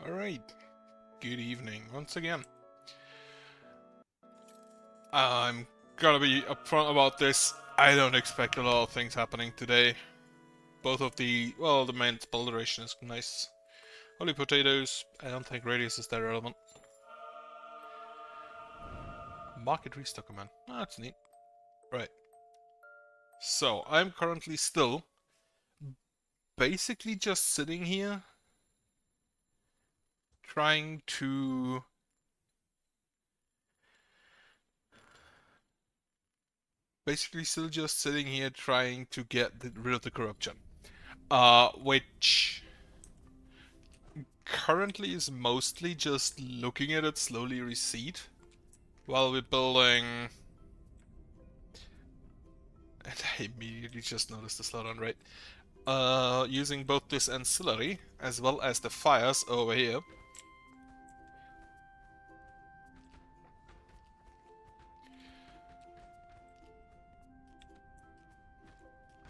Alright, good evening once again. I'm gonna be upfront about this. I don't expect a lot of things happening today. Both of the main spell duration is nice. Holy potatoes, I don't think radius is that relevant. Market restock command, that's neat. Right. So, I'm currently still basically just sitting here trying to get rid of the corruption. Which currently is mostly just looking at it slowly recede while we're building. And I immediately just noticed the slowdown rate. Using both this ancillary as well as the fires over here.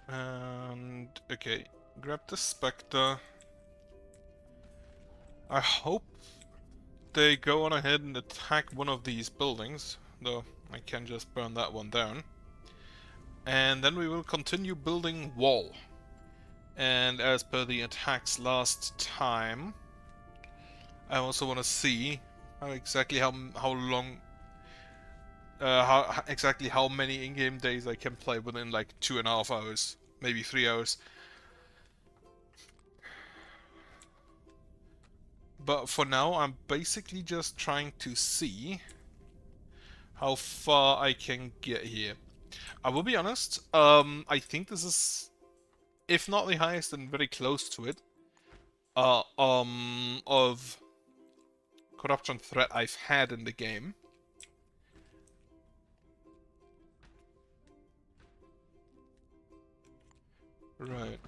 And okay, grab the Spectre. I hope they go on ahead and attack one of these buildings, though I can just burn that one down. And then we will continue building wall. And as per the attacks last time, I also want to see how many in-game days I can play within like 2.5 hours, maybe 3 hours. But for now, I'm basically just trying to see how far I can get here. I will be honest, I think this is, if not the highest, then very close to it, of corruption threat I've had in the game. Right.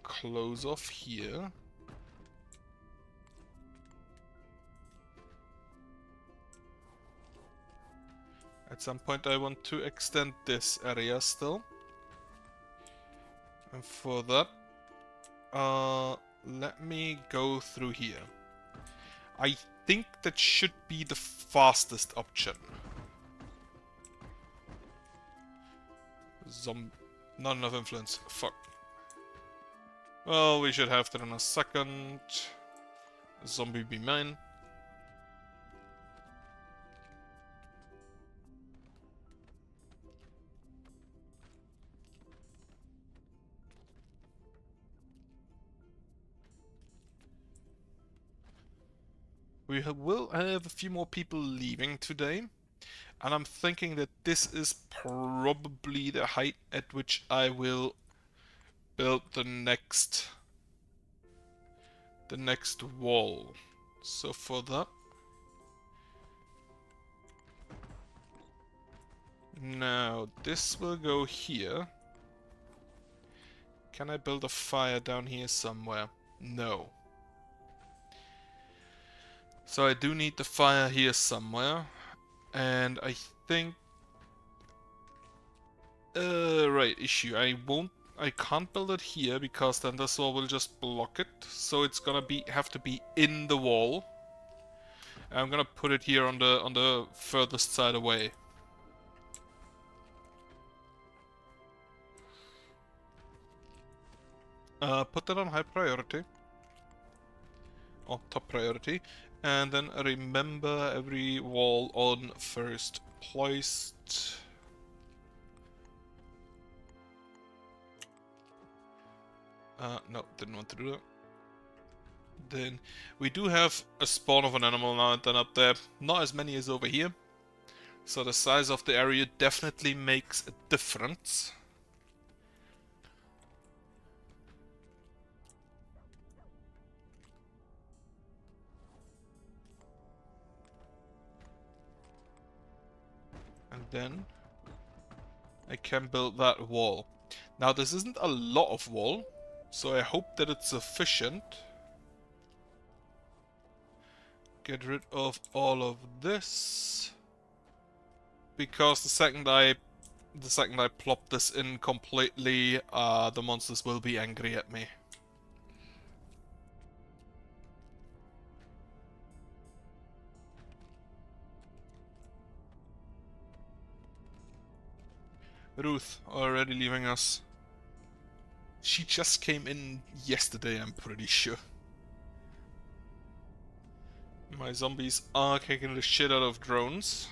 Close off here. At some point I want to extend this area still. And for that, let me go through here. I think that should be the fastest option. Not enough influence. Fuck. Well, we should have that in a second. Zombie be mine. We will have a few more people leaving today, and I'm thinking that this is probably the height at which I will build the next wall. So for that, now this will go here. Can I build a fire down here somewhere? No. So I do need the fire here somewhere, and I think right, issue. I can't build it here because then this wall will just block it. So it's gonna have to be in the wall. I'm gonna put it here on the furthest side away. Put that on high priority. Or top priority. And then remember every wall on first placed. No, didn't want to do that. Then we do have a spawn of an animal now and then up there. Not as many as over here. So the size of the area definitely makes a difference. And then I can build that wall. Now this isn't a lot of wall, so I hope that it's sufficient. Get rid of all of this. Because the second I plop this in completely, the monsters will be angry at me. Ruth already leaving us. She just came in yesterday, I'm pretty sure. My zombies are kicking the shit out of drones.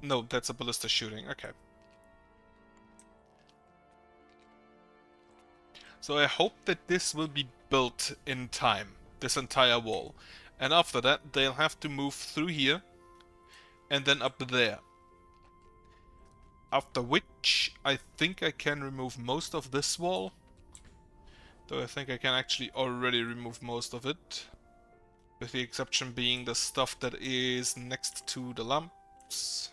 No, that's a ballista shooting, okay. So I hope that this will be built in time, this entire wall. And after that, they'll have to move through here and then up there. After which, I think I can remove most of this wall. Though I think I can actually already remove most of it. With the exception being the stuff that is next to the lamps.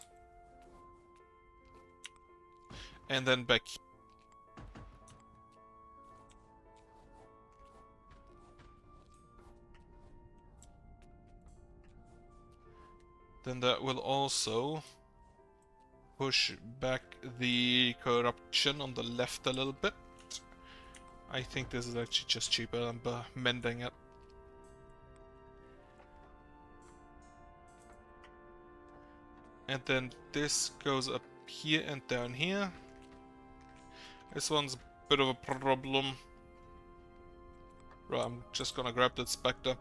And then back here. Then that will also push back the corruption on the left a little bit. I think this is actually just cheaper than mending it. And then this goes up here and down here. This one's a bit of a problem. Right, I'm just gonna grab the Spectre.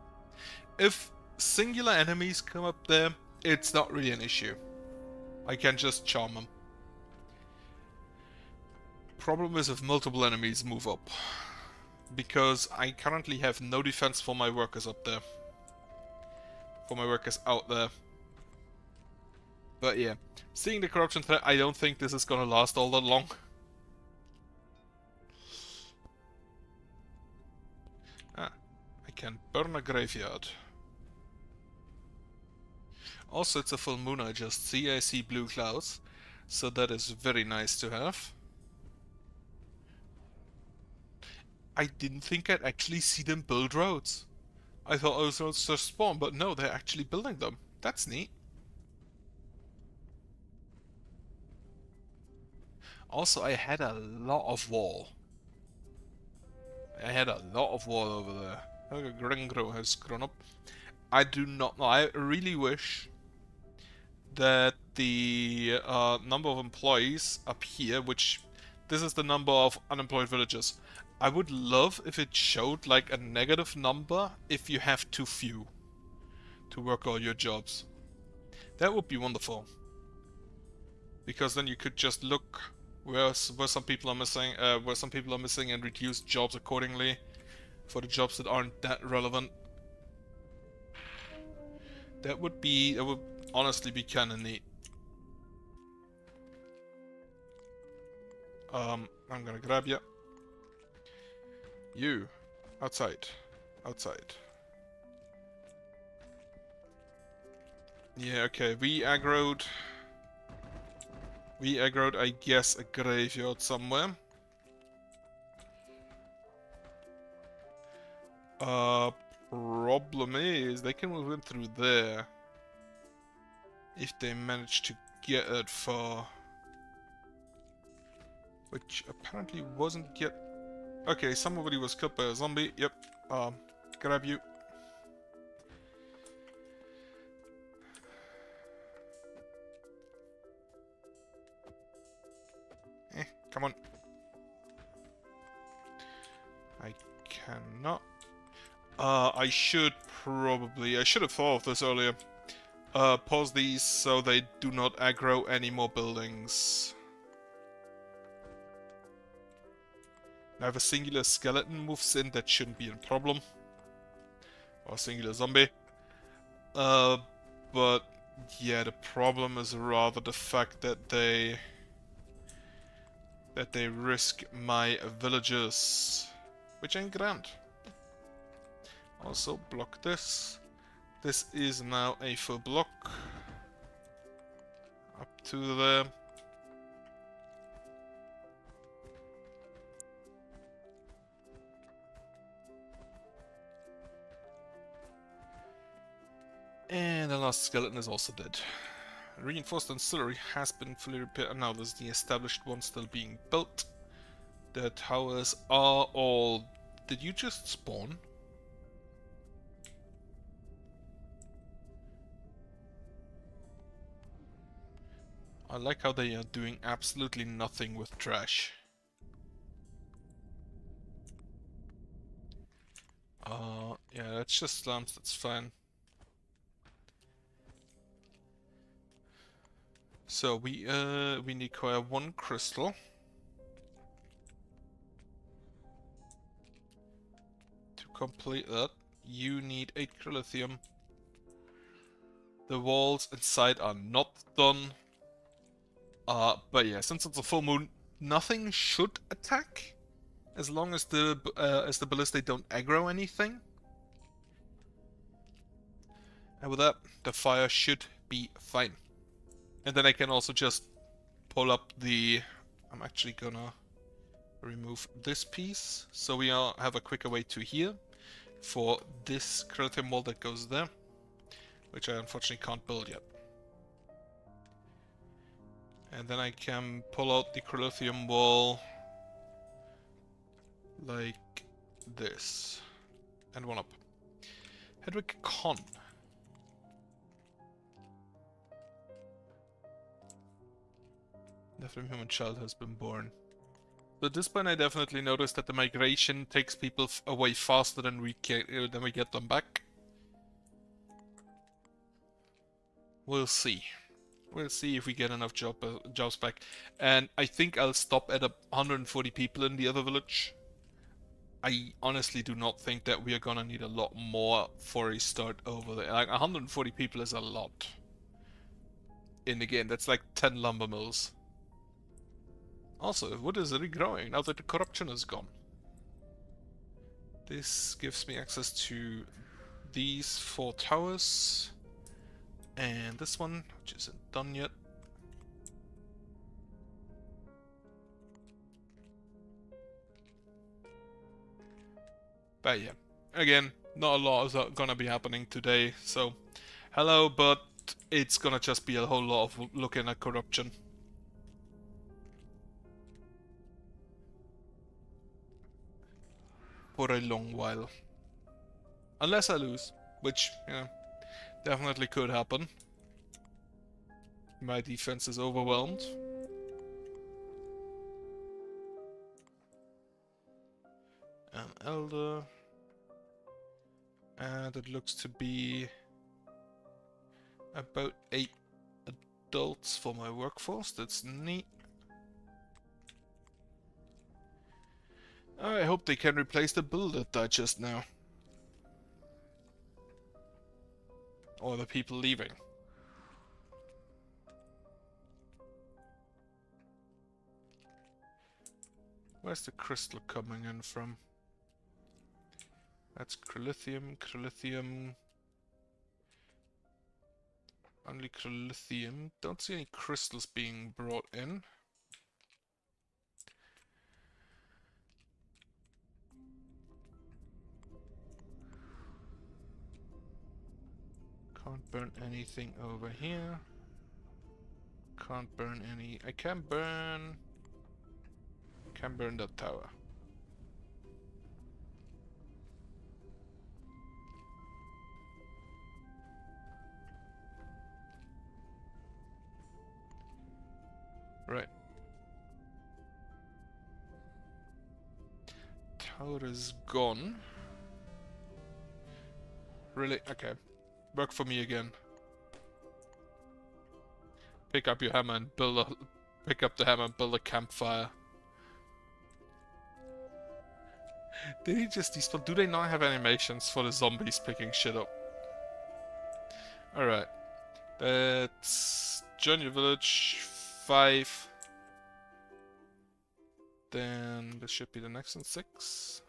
If singular enemies come up there, it's not really an issue. I can just charm them. Problem is if multiple enemies move up. Because I currently have no defense for my workers up there. For my workers out there. But yeah, seeing the corruption threat, I don't think this is gonna last all that long. Ah, I can burn a graveyard. Also, it's a full moon, I just see. I see blue clouds. So that is very nice to have. I didn't think I'd actually see them build roads. I thought those roads just spawn, but no, they're actually building them. That's neat. Also, I had a lot of wall. I had a lot of wall over there. Look at Gringro has grown up. I do not know. I really wish that the number of employees up here, which this is the number of unemployed villagers. I would love if it showed like a negative number if you have too few to work all your jobs. That would be wonderful. Because then you could just look where some people are missing, and reduce jobs accordingly for the jobs that aren't that relevant. That would honestly be kinda neat. I'm gonna grab you. You. Outside. Outside. Yeah, okay, we aggroed, I guess, a graveyard somewhere. Problem is, they can move in through there. If they manage to get that far. Which apparently wasn't yet. Okay, somebody was killed by a zombie. Yep. Grab you. Come on. I cannot. I should have thought of this earlier. Pause these so they do not aggro any more buildings. Now if a singular skeleton moves in, that shouldn't be a problem. Or a singular zombie. But yeah, the problem is rather the fact that they risk my villagers, which ain't grand. Also block this. This is now a full block. Up to there. And the last skeleton is also dead. Reinforced ancillary has been fully repaired, and now there's the established one still being built. The towers are all... Did you just spawn? I like how they are doing absolutely nothing with trash. Yeah, that's just slums, that's fine. So we need to acquire 1 crystal. To complete that, you need 8 lithium. The walls inside are not done. But yeah, since it's a full moon, nothing should attack. As long as the ballistae don't aggro anything. And with that, the fire should be fine. And then I can also just pull up the... I'm actually gonna remove this piece, so we have a quicker way to here for this creative wall that goes there, which I unfortunately can't build yet. And then I can pull out the Crolithium wall like this. And 1 up. Hedwig Con. The human child has been born. But at this point I definitely noticed that the migration takes people away faster than we get them back. We'll see. We'll see if we get enough jobs back. And I think I'll stop at 140 people in the other village. I honestly do not think that we are gonna need a lot more for a start over there. Like 140 people is a lot. In the game, that's like 10 lumber mills. Also, wood is regrowing now that the corruption is gone. This gives me access to these 4 towers. And this one, which isn't done yet. But yeah, again, not a lot is gonna be happening today, so hello, but it's gonna just be a whole lot of looking at corruption. For a long while. Unless I lose, which, you know, definitely could happen. My defense is overwhelmed. An elder. And it looks to be about 8 adults for my workforce. That's neat. I hope they can replace the build that died just now. Or the people leaving. Where's the crystal coming in from? That's Crolithium, Crolithium. Only Crolithium. Don't see any crystals being brought in. Can't burn anything over here. Can't burn any... I can burn that tower. Right. Tower is gone. Really? Okay. Work for me again. Pick up your hammer and build a... Pick up the hammer and build a campfire. Did he just despawn? Do they not have animations for the zombies picking shit up? Alright. That's... Join your village. 5. Then this should be the next one. 6.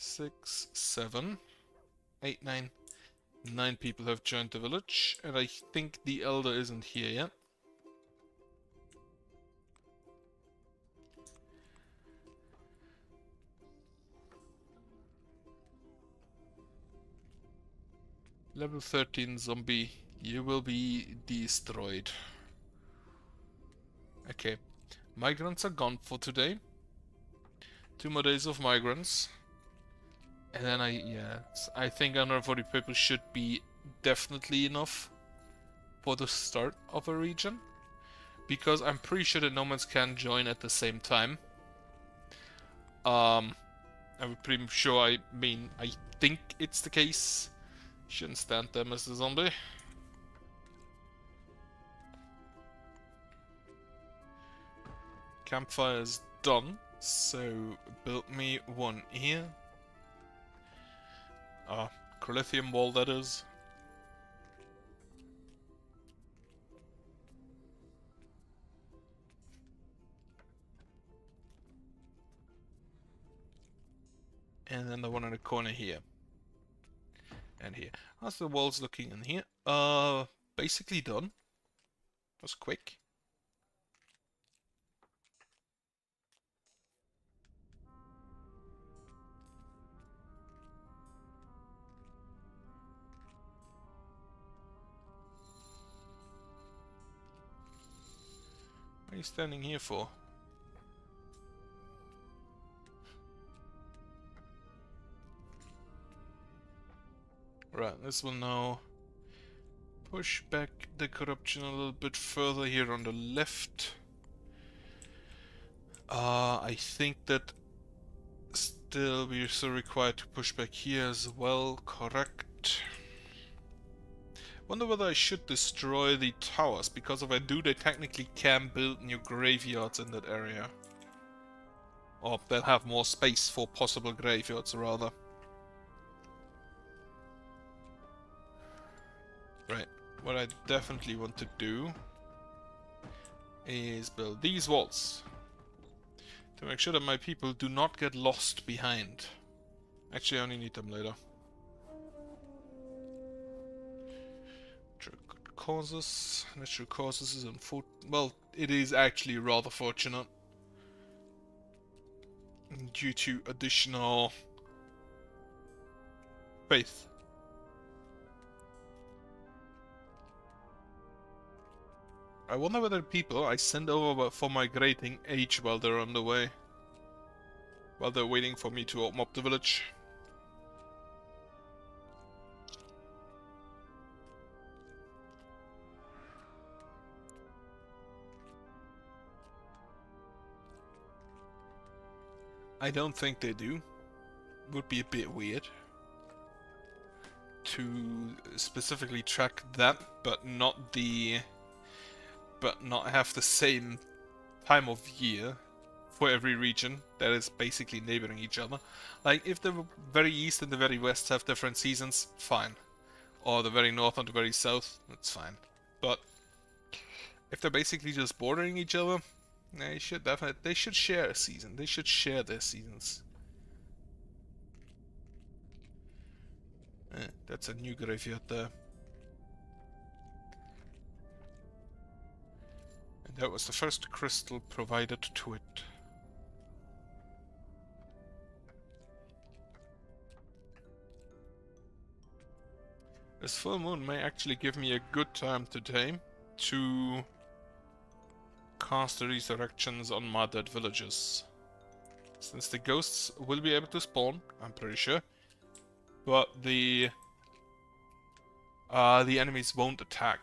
6, 7, 8, 9. 9 people have joined the village, and I think the elder isn't here yet. Level 13 zombie, you will be destroyed. Okay, migrants are gone for today. 2 more days of migrants. And then I think 140 people should be definitely enough. for the start of a region, because I'm pretty sure the nomads can join at the same time. I'm pretty sure, I think it's the case. Shouldn't stand there, Mr. Zombie. Campfire is done, so build me one here. Colitheum wall, that is. And then the one in the corner here. And here. How's the walls looking in here? Basically done. That was quick. What are you standing here for? Right, this will now push back the corruption a little bit further here on the left. I think that still we're still required to push back here as well, correct. Wonder whether I should destroy the towers, because if I do, they technically can build new graveyards in that area. Or they'll have more space for possible graveyards, rather. Right, what I definitely want to do is build these walls to make sure that my people do not get lost behind. Actually, I only need them later. Natural causes is well, it is actually rather fortunate due to additional faith. I wonder whether people I send over for migrating age while they're on the way. While they're waiting for me to open up the village. I don't think they do. Would be a bit weird to specifically track that, but not have the same time of year for every region that is basically neighboring each other. Like, if the very east and the very west have different seasons, fine. Or the very north and the very south, that's fine. But if they're basically just bordering each other, they should share a season. They should share their seasons. That's a new graveyard there. And that was the first crystal provided to it. This full moon may actually give me a good time today to cast the resurrections on my dead villagers. Since the ghosts will be able to spawn, I'm pretty sure. But the enemies won't attack.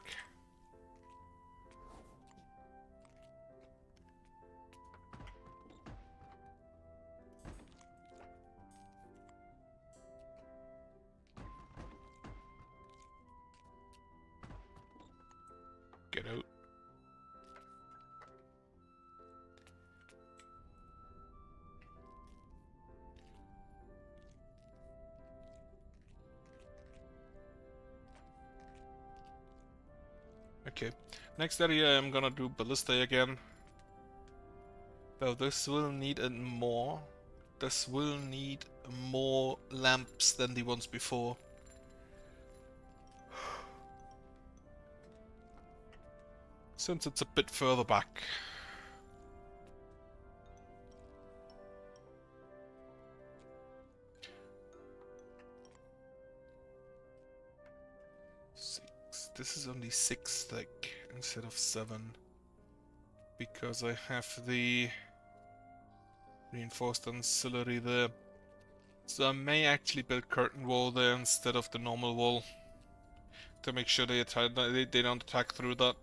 Get out. Okay, next area I'm gonna do Ballista again. Though this will need more. This will need more lamps than the ones before. Since it's a bit further back. This is only 6 thick instead of 7. Because I have the reinforced ancillary there. So I may actually build curtain wall there instead of the normal wall. to make sure they don't attack through that.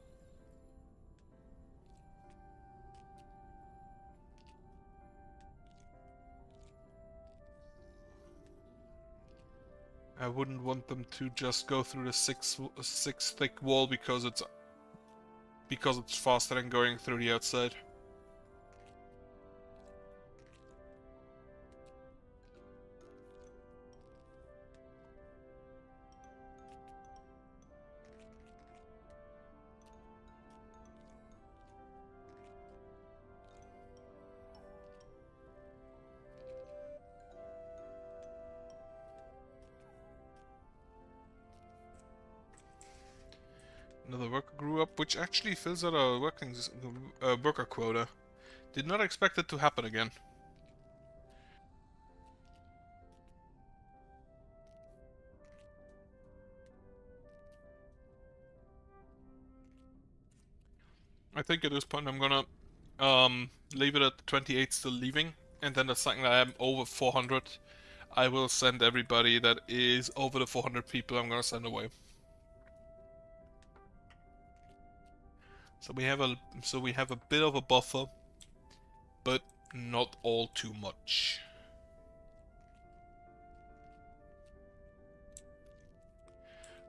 I wouldn't want them to just go through the six thick wall because it's faster than going through the outside. Another worker grew up, which actually fills out our worker quota. Did not expect it to happen again. I think at this point I'm gonna leave it at 28 still leaving, and then the second I am over 400, I will send everybody that is over the 400 people I'm gonna send away. So we have a bit of a buffer, but not all too much.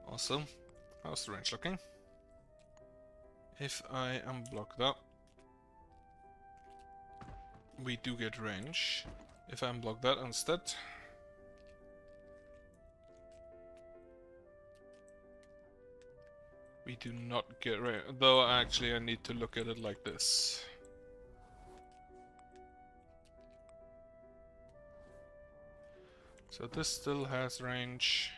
Awesome. How's the range looking? If I unblock that, we do get range. If I unblock that instead, we do not get range. Though actually I need to look at it like this. So this still has range.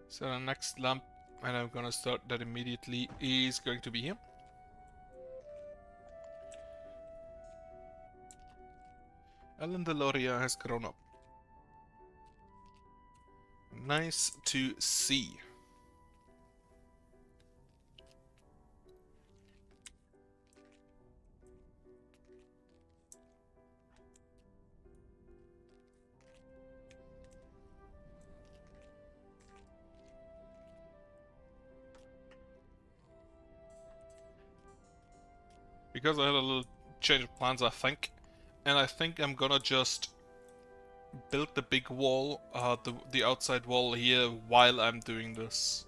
So the next lamp, and I'm gonna start that immediately, is going to be here. Ellen Deloria has grown up. Nice to see. Because I had a little change of plans, I think. And I think I'm gonna just build the big wall, the outside wall here while I'm doing this.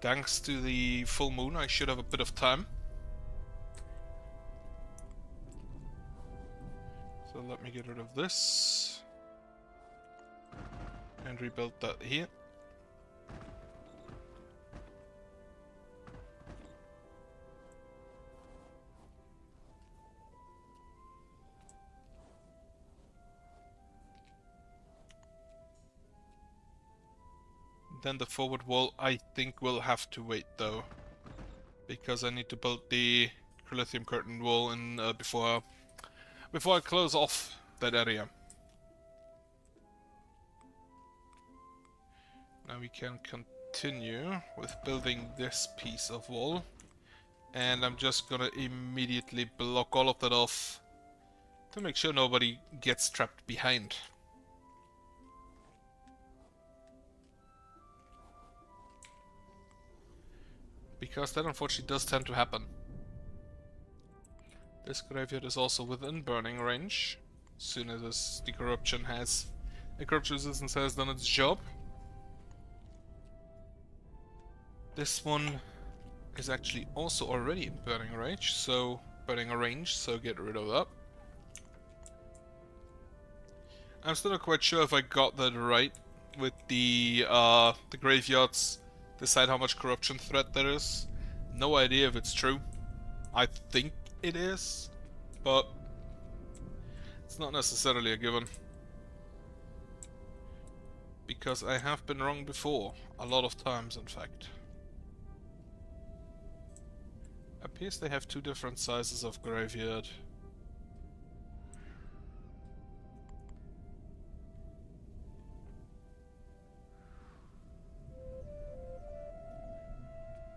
Thanks to the full moon, I should have a bit of time. So let me get rid of this. And rebuild that here. Then the forward wall, I think, will have to wait though, because I need to build the lithium curtain wall in before I close off that area. Now we can continue with building this piece of wall, and I'm just gonna immediately block all of that off to make sure nobody gets trapped behind. Because that unfortunately does tend to happen. This graveyard is also within burning range, as soon as the corruption resistance has done its job. This one is actually also already in burning range, so get rid of that. I'm still not quite sure if I got that right with the graveyards. Decide how much corruption threat there is. No idea if it's true. I think it is, but it's not necessarily a given. Because I have been wrong before, a lot of times in fact. Appears they have two different sizes of graveyard.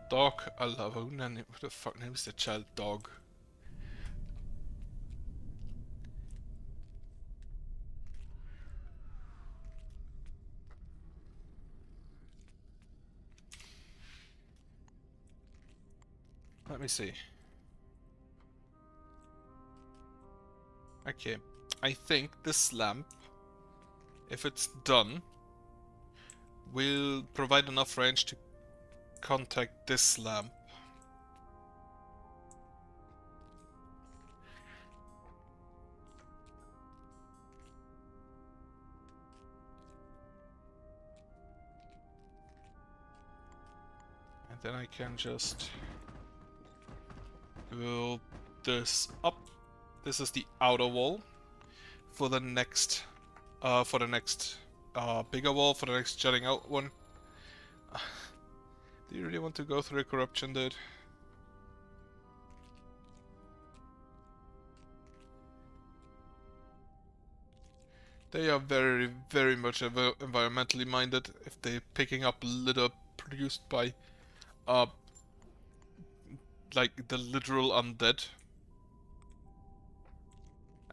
Dog, I love it. What the fuck name is the child? Dog. let me see. Okay, I think this lamp, if it's done, will provide enough range to contact this lamp. And then I can just build this up. This is the outer wall for the next bigger wall, for the next jutting out one. Do you really want to go through corruption, dude? They are very, very much environmentally minded if they're picking up litter produced by, like the literal undead.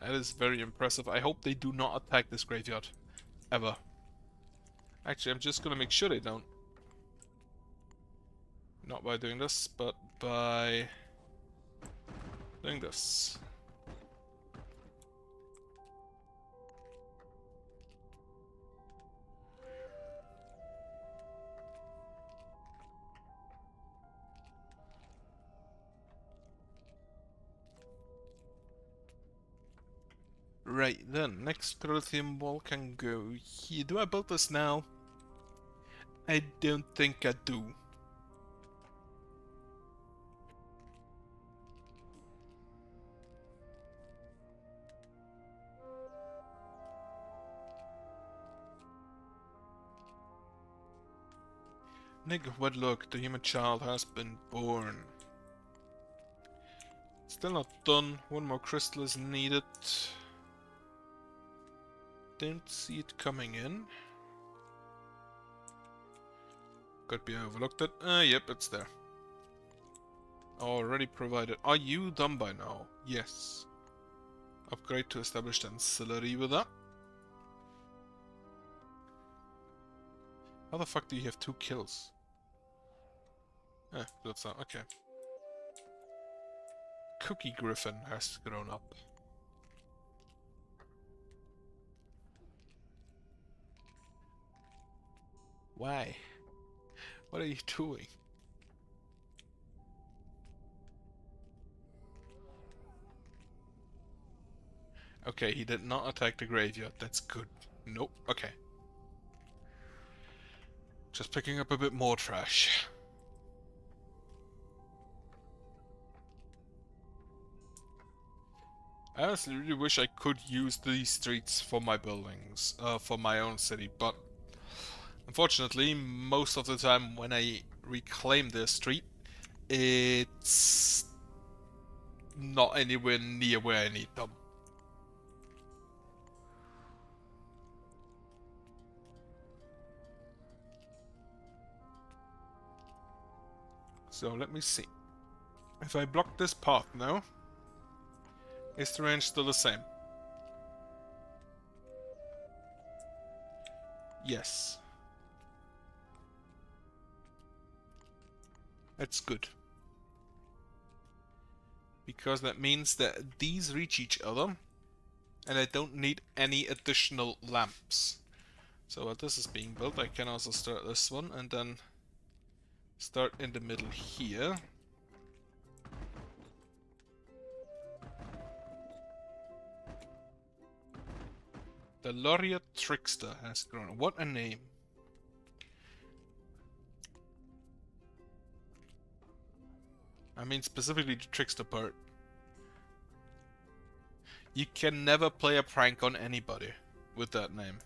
That is very impressive. I hope they do not attack this graveyard. Ever. Actually, I'm just gonna make sure they don't. Not by doing this, but by doing this. Right then, next Protheum wall can go here. Do I build this now? I don't think I do. Nick of wedlock, the human child has been born. Still not done. One more crystal is needed. Don't see it coming in. Could be overlooked it. Yep, it's there. Already provided. Are you done by now? Yes. Upgrade to established ancillary with that. How the fuck do you have 2 kills? That's not okay. Cookie Griffin has grown up. Why? What are you doing? Okay, he did not attack the graveyard. That's good. Nope. Okay. Just picking up a bit more trash. I honestly really wish I could use these streets for my buildings, for my own city, but unfortunately, most of the time when I reclaim the street, it's not anywhere near where I need them. So let me see. If I block this path now, is the range still the same? Yes. That's good. Because that means that these reach each other, and I don't need any additional lamps. So while this is being built, I can also start this one, and then start in the middle here. The Laureate Trickster has grown. What a name. I mean specifically the Trickster part. You can never play a prank on anybody with that name.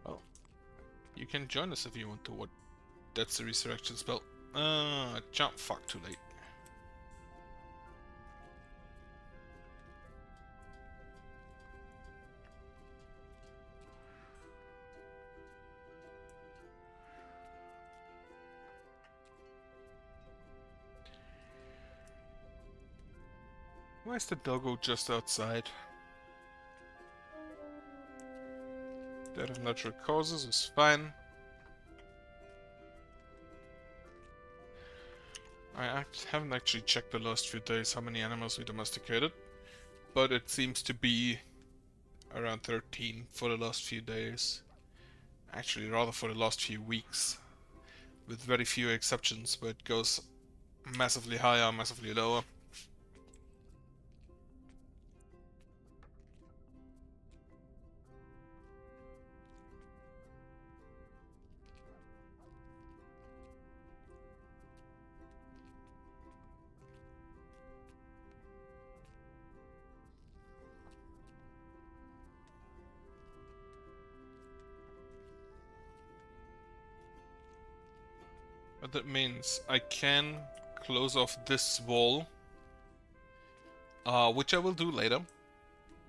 Oh. You can join us if you want to. What? That's the resurrection spell. Jump. Fuck, too late. Why is the doggo just outside? Death of natural causes is fine. Haven't actually checked the last few days how many animals we domesticated, but it seems to be around 13 for the last few days. Actually, rather for the last few weeks, with very few exceptions where it goes massively higher, massively lower. But that means I can close off this wall, which I will do later,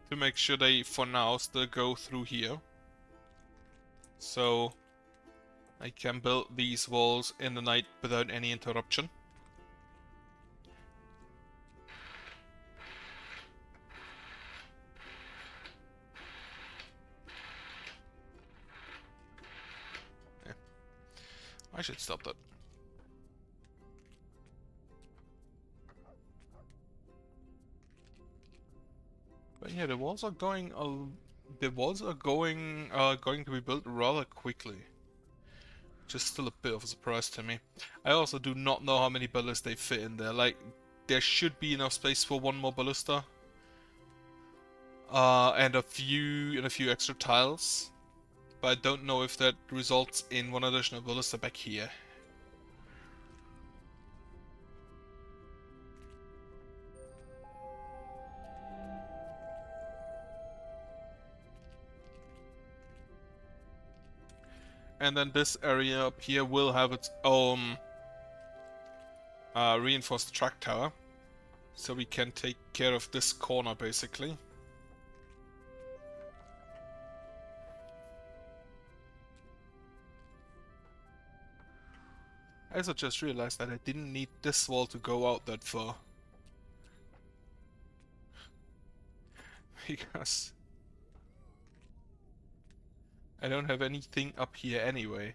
to make sure they, for now, still go through here. So I can build these walls in the night without any interruption. Yeah. I should stop that. But yeah, the walls are going going to be built rather quickly. Which is still a bit of a surprise to me. I also do not know how many ballistas they fit in there. Like, there should be enough space for one more ballista. And a few extra tiles. But I don't know if that results in one additional ballista back here. And then this area up here will have its own reinforced track tower. So we can take care of this corner, basically. I also just realized that I didn't need this wall to go out that far. Because I don't have anything up here anyway.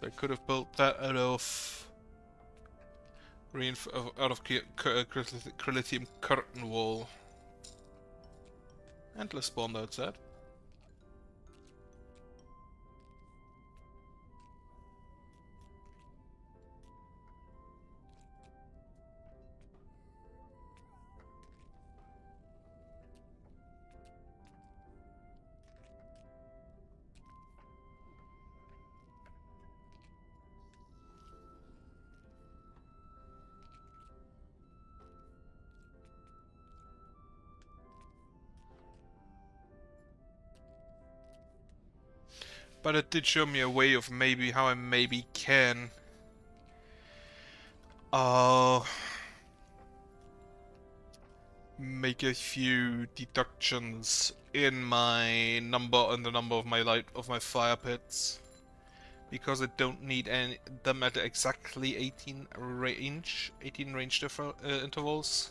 So I could have built that out of Crylithium curtain wall. Endless spawned outside. But it did show me a way of maybe how I maybe can make a few deductions in my number and the number of my fire pits, because I don't need them at exactly 18 range intervals.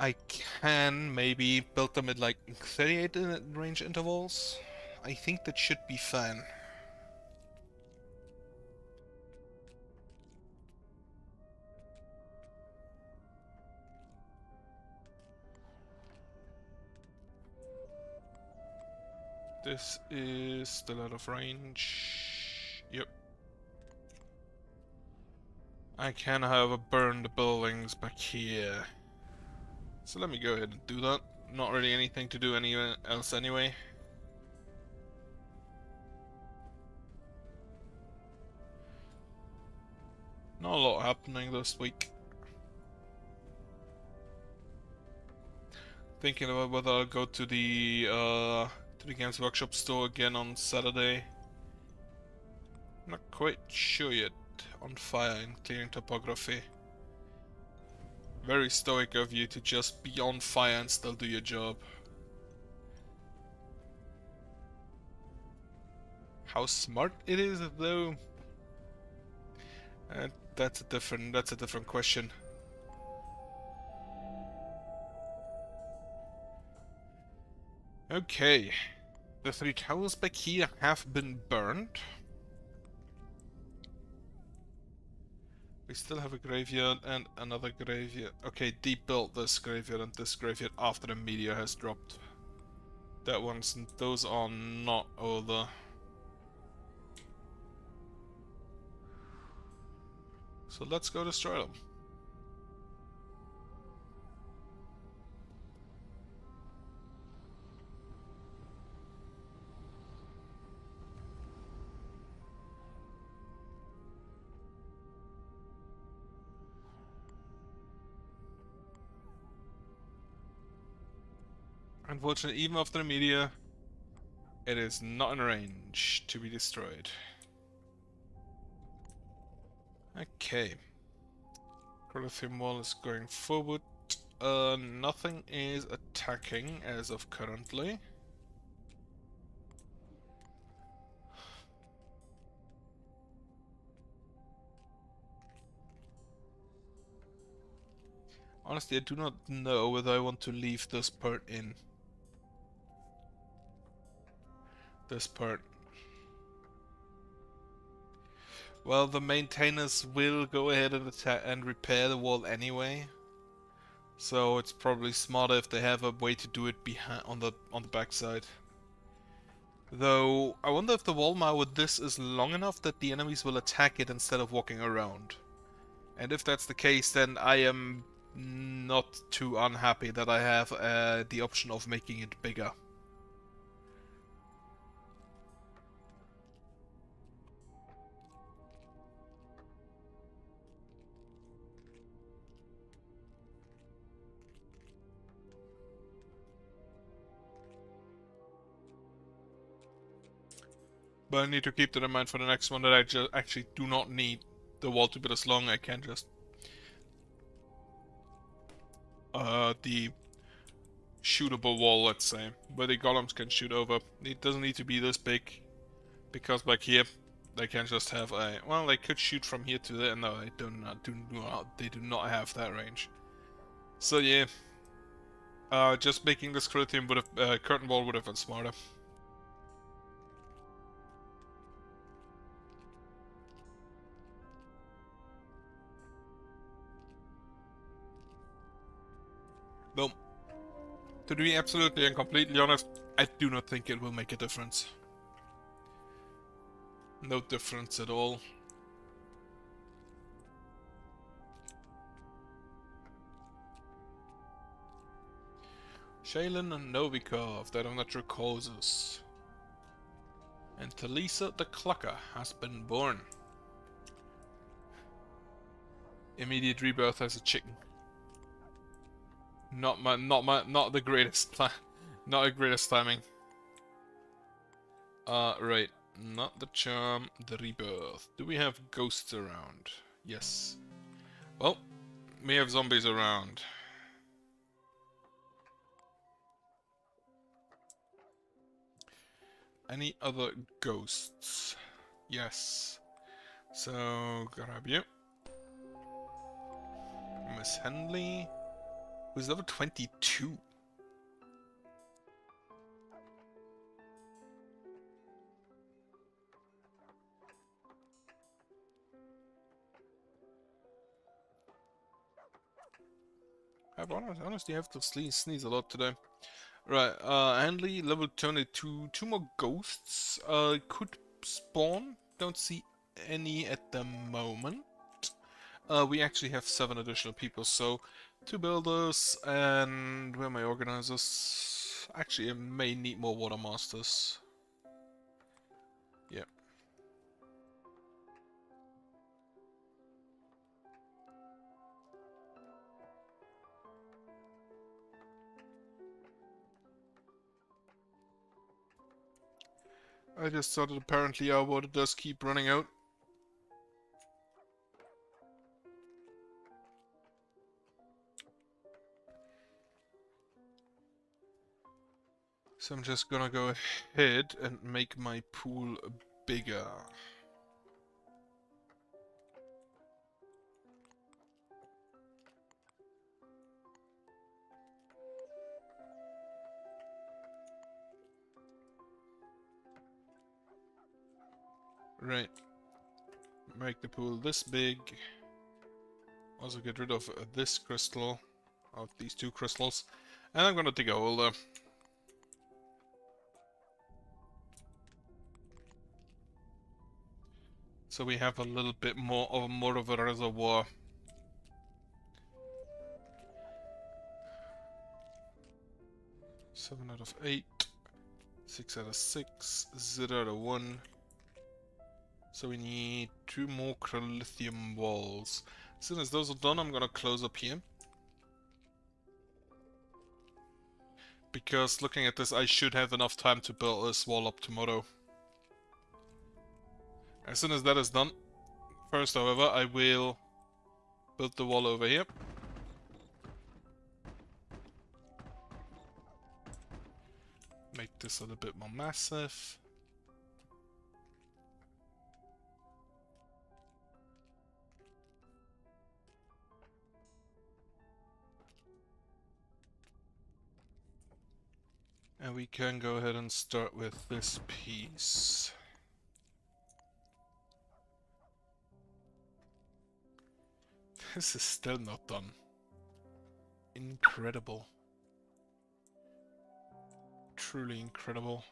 I can maybe build them at like 38 range intervals. I think that should be fine. This is still out of range. Yep. I can, however, burn the buildings back here. So let me go ahead and do that. Not really anything to do anywhere else anyway. Not a lot happening this week. Thinking about whether I'll go to the Games Workshop store again on Saturday. Not quite sure yet. on fire in clearing topography. Very stoic of you to just be on fire and still do your job. How smart it is, though, that's a different question. Okay, the 3 towers back here have been burned. We still have a graveyard and another graveyard. Okay, deep built this graveyard and this graveyard after the meteor has dropped. That one's, those are not over. So let's go destroy them. Unfortunately, even after the meteor, it is not in range to be destroyed. Okay. Colosseum wall is going forward. Nothing is attacking as of currently. Honestly, I do not know whether I want to leave this part in. This part. Well, the maintainers will go ahead and attack and repair the wall anyway. So it's probably smarter if they have a way to do it behind on the backside. Though I wonder if the wall mile with this is long enough that the enemies will attack it instead of walking around. And if that's the case, then I am not too unhappy that I have the option of making it bigger. But I need to keep that in mind for the next one that I just actually do not need the wall to be this long. I can just the shootable wall, let's say, where the golems can shoot over. It doesn't need to be this big, because back here they can just have a, well, they could shoot from here to there. No, they they do not have that range. So yeah, just making this curtain wall would have been smarter. Though, to be absolutely and completely honest, I do not think it will make a difference. No difference at all. Shaylin and Novikov, that of natural causes. And Talisa the Clucker has been born. Immediate rebirth as a chicken. Not the greatest plan. Not the greatest timing. Right. Not the charm, the rebirth. Do we have ghosts around? Yes. Well, we have zombies around. Any other ghosts? Yes. So, grab you. Miss Henley, who's level 22. I honestly have to sneeze a lot today. Right, Henley, level 22. 2 more ghosts. Could spawn. Don't see any at the moment. We actually have 7 additional people, so 2 builders, and where are my organizers? Actually, I may need more water masters. Yeah. I just thought that apparently our water does keep running out. So I'm just gonna go ahead and make my pool bigger. Right. Make the pool this big. Also get rid of this crystal. Of these two crystals. And I'm gonna dig a hole there. So we have a little bit more of a reservoir. Seven out of 8. 6 out of 6. 0 out of 1. So we need 2 more lithium walls. As soon as those are done, I'm gonna close up here. Because looking at this, I should have enough time to build this wall up tomorrow. As soon as that is done, first however, I will build the wall over here. Make this a little bit more massive. And we can go ahead and start with this piece. This is still not done. Incredible. Truly incredible.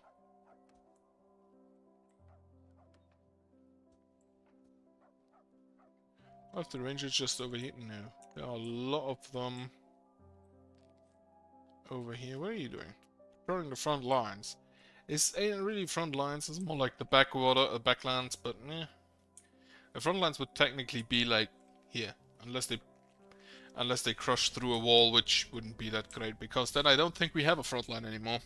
Oh, if the rangers just over here? No. There are a lot of them over here. What are you doing? Controlling the front lines. It ain't really front lines, it's more like the backlands, but eh. The front lines would technically be like here, unless they crush through a wall, which wouldn't be that great, because then I don't think we have a front line anymore.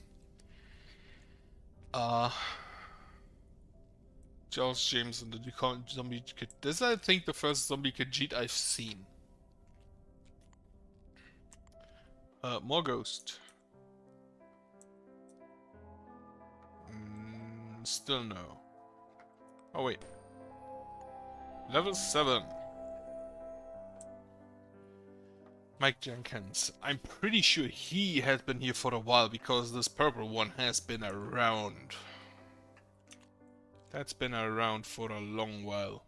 Charles James and the zombie kid. This is, I think, the first zombie Khajiit I've seen. More ghost. Still no. Oh wait. Level 7. Mike Jenkins. I'm pretty sure he has been here for a while because this purple one has been around. That's been around for a long while.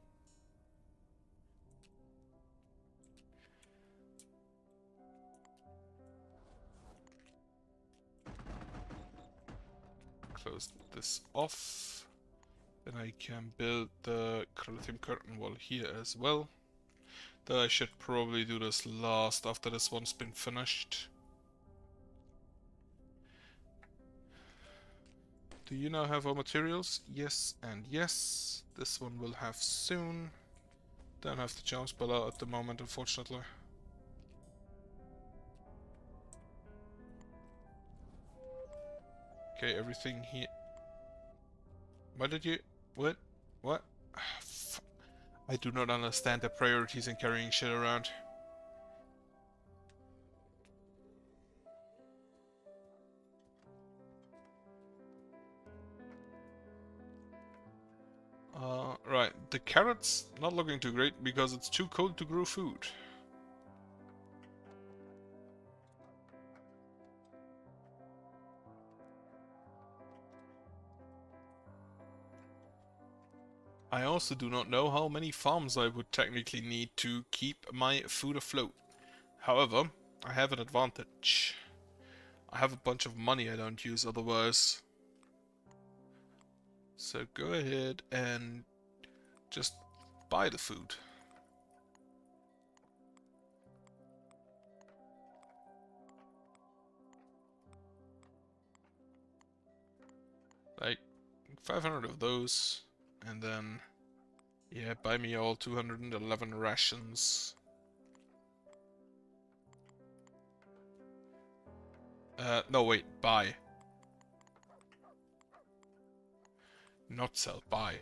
Close this off. Then I can build the lithium curtain wall here as well. Though I should probably do this last after this one's been finished. Do you now have our materials? Yes and yes. This one will have soon. Don't have the charm spell out at the moment, unfortunately. Okay, everything here. Why did you... What? What? I do not understand the priorities in carrying shit around. Right. The carrots not looking too great because it's too cold to grow food. I also do not know how many farms I would technically need to keep my food afloat. However, I have an advantage. I have a bunch of money I don't use otherwise. So go ahead and just buy the food. Like 500 of those, and then yeah, buy me all 211 rations. No wait, buy. Not sell, buy.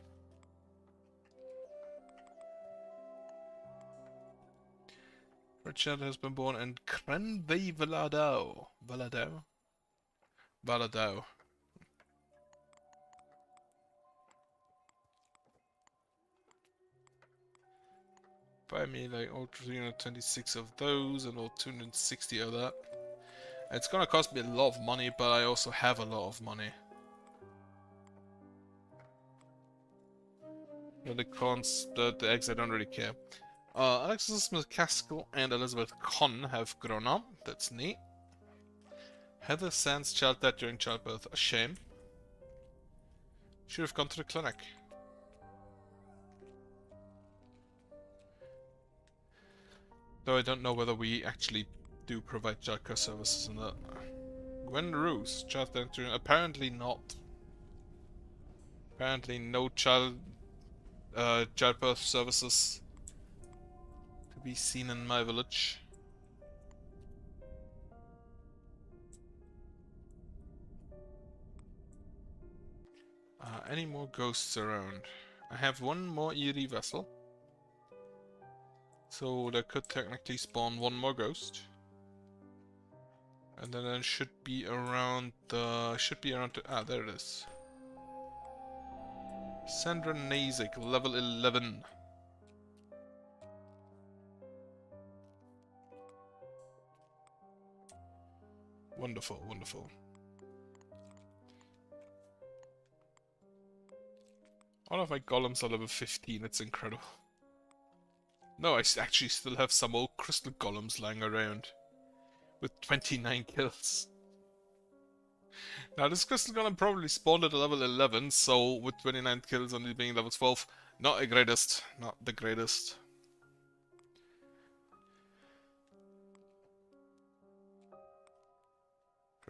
Richard has been born in Crenvey Valadao. Valadao? Valadao. Buy me like all 326 of those and all 260 of that. It's gonna cost me a lot of money, but I also have a lot of money. The cons, the eggs, I don't really care. Alexis McCaskill and Elizabeth Conn have grown up. That's neat. Heather Sands child died during childbirth. A shame. Should have gone to the clinic. Though I don't know whether we actually do provide childcare services in that. Gwen Roos, child died during... Apparently not. Apparently no childbirth services to be seen in my village. Any more ghosts around? I have one more eerie vessel. So there could technically spawn one more ghost. And then it should be around the... there it is. Sandra Nazik, level 11. Wonderful, wonderful. All of my golems are level 15, it's incredible. No, I actually still have some old crystal golems lying around. With 29 kills. Now this crystal golem probably spawned at level 11, so with 29 kills only being level 12, not the greatest. Not the greatest.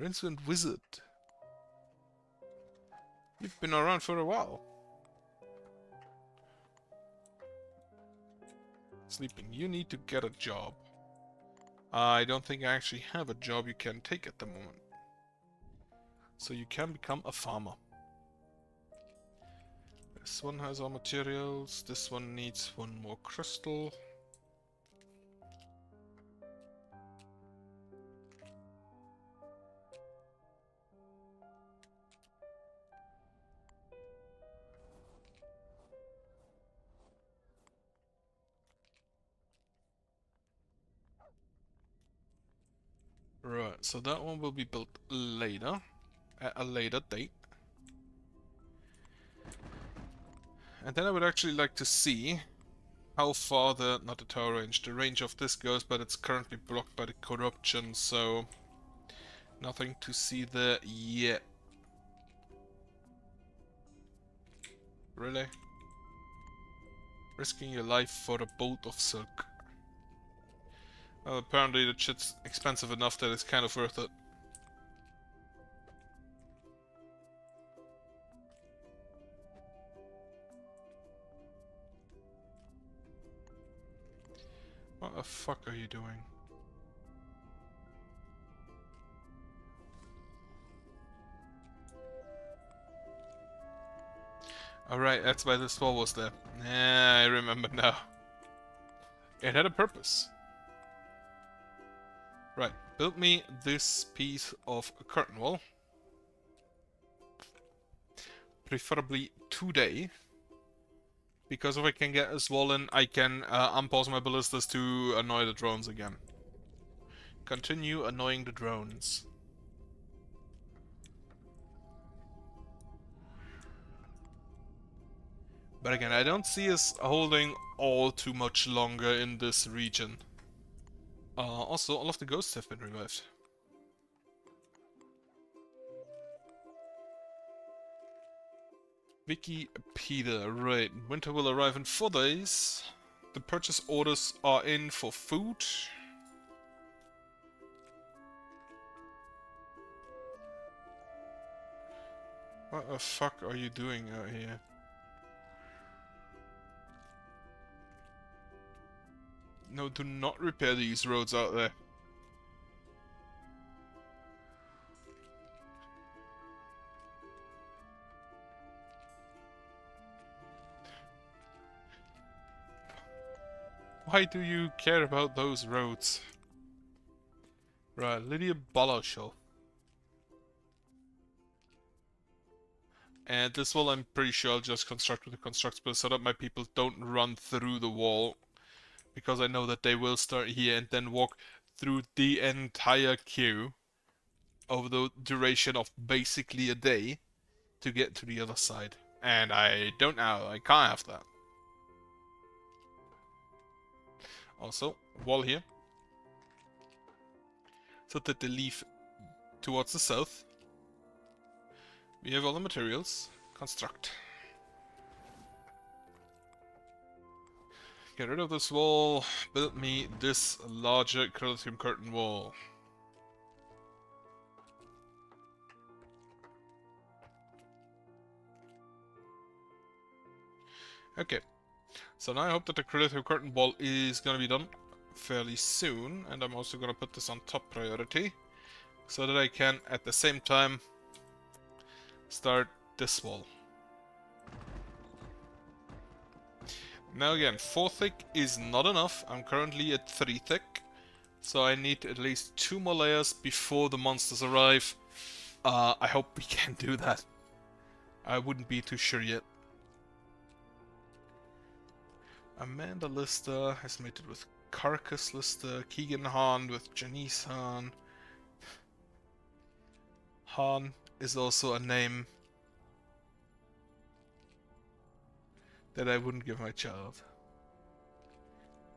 Rincewind Wizard. You've been around for a while. Sleeping. You need to get a job. I don't think I actually have a job you can take at the moment. So you can become a farmer. This one has all materials. This one needs one more crystal. Right, so that one will be built later, at a later date. And then I would actually like to see how far the, not the tower range, the range of this goes, but it's currently blocked by the corruption, so nothing to see there yet. Really? Risking your life for a bolt of silk. Well, apparently the shit's expensive enough that it's kind of worth it. What the fuck are you doing? Alright, that's why this wall was there. Yeah, I remember now. It had a purpose. Right, build me this piece of curtain wall. Preferably today. Because if I can get this wall in, I can unpause my ballistas to annoy the drones again. Continue annoying the drones. But again, I don't see us holding all too much longer in this region. Also, all of the ghosts have been revived. Vicky Peter, right. Winter will arrive in 4 days. The purchase orders are in for food. What the fuck are you doing out here? No, do not repair these roads out there. Why do you care about those roads? Right, Lydia Balashel. And this wall I'm pretty sure I'll just construct with the construct spell so that my people don't run through the wall because I know that they will start here and then walk through the entire queue over the duration of basically a day to get to the other side. And I don't know, I can't have that. Also, wall here. So that they leave towards the south. We have all the materials. Construct. Get rid of this wall. Build me this larger Chrysothium curtain wall. Okay. So now I hope that the Chrysothium curtain wall is gonna be done fairly soon. And I'm also gonna put this on top priority. So that I can, at the same time, start this wall. Now again, 4 thick is not enough. I'm currently at 3 thick. So I need at least 2 more layers before the monsters arrive. I hope we can do that. I wouldn't be too sure yet. Amanda Lister has mated with Carcass Lister. Keegan Hahn with Janice Hahn. Hahn is also a name that I wouldn't give my child.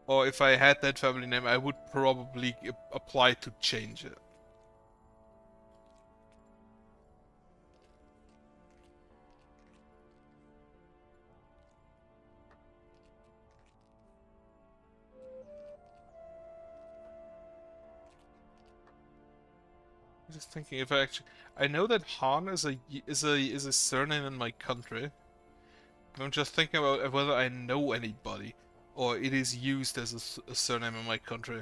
Or if I had that family name, I would probably apply to change it. I'm just thinking if I actually, I know that Han is a surname in my country. I'm just thinking about whether I know anybody, or it is used as a surname in my country.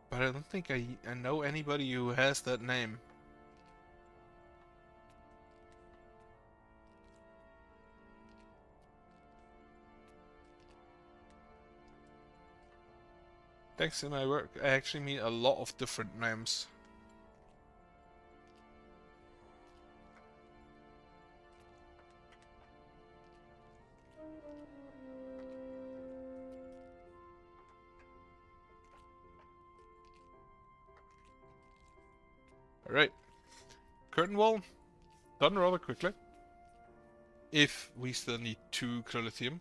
But I don't think I know anybody who has that name. Thanks to my work, I actually meet a lot of different names. Alright. Curtain wall, done rather quickly. If we still need 2 Chrysothium.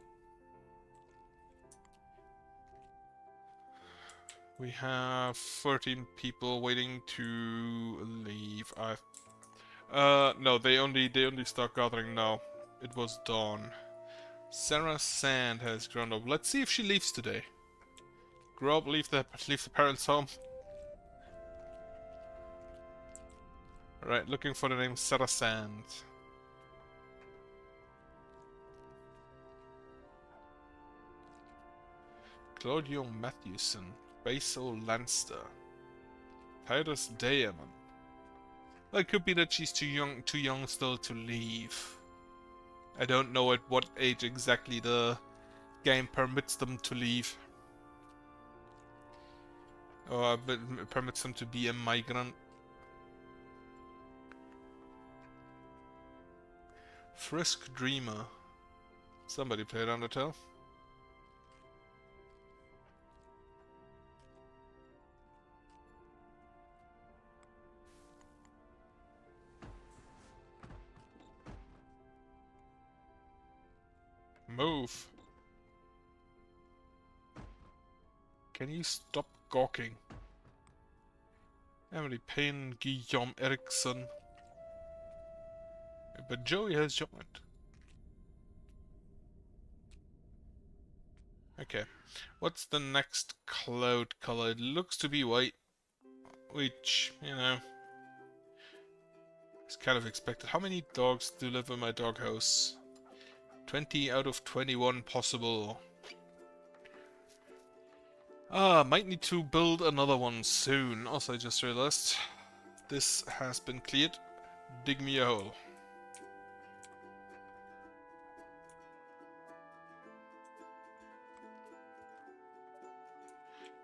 We have 13 people waiting to leave. No, they only start gathering now. It was dawn. Sarah Sand has grown up. Let's see if she leaves today. Grow up, leave the parents home. Alright, looking for the name Sarah Sand. Claudio Matthewson. Basil Lanster. Titus Diamond. Well, it could be that she's too young still to leave. I don't know at what age exactly the game permits them to leave. Or permits them to be a migrant. Frisk Dreamer. Somebody played Undertale. Move. Can you stop gawking? Emily Payne, Guillaume Eriksson. But Joey has joined. Okay. What's the next cloud color? It looks to be white. Which, you know, is kind of expected. How many dogs do live in my doghouse? 20 out of 21 possible. Might need to build another one soon. Also, I just realized this has been cleared. Dig me a hole.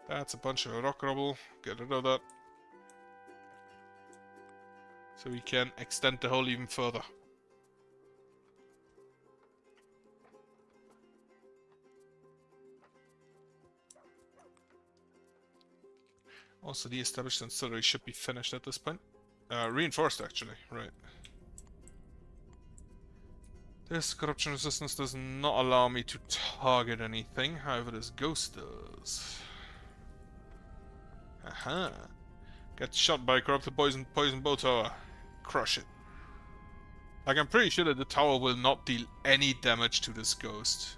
That's a bunch of rock rubble. Get rid of that. So we can extend the hole even further. Also, the established ancillary should be finished at this point. Reinforced, actually, right. This corruption resistance does not allow me to target anything, however this ghost does. Aha! Gets shot by a corrupted poison bow tower. Crush it. Like, I'm pretty sure that the tower will not deal any damage to this ghost.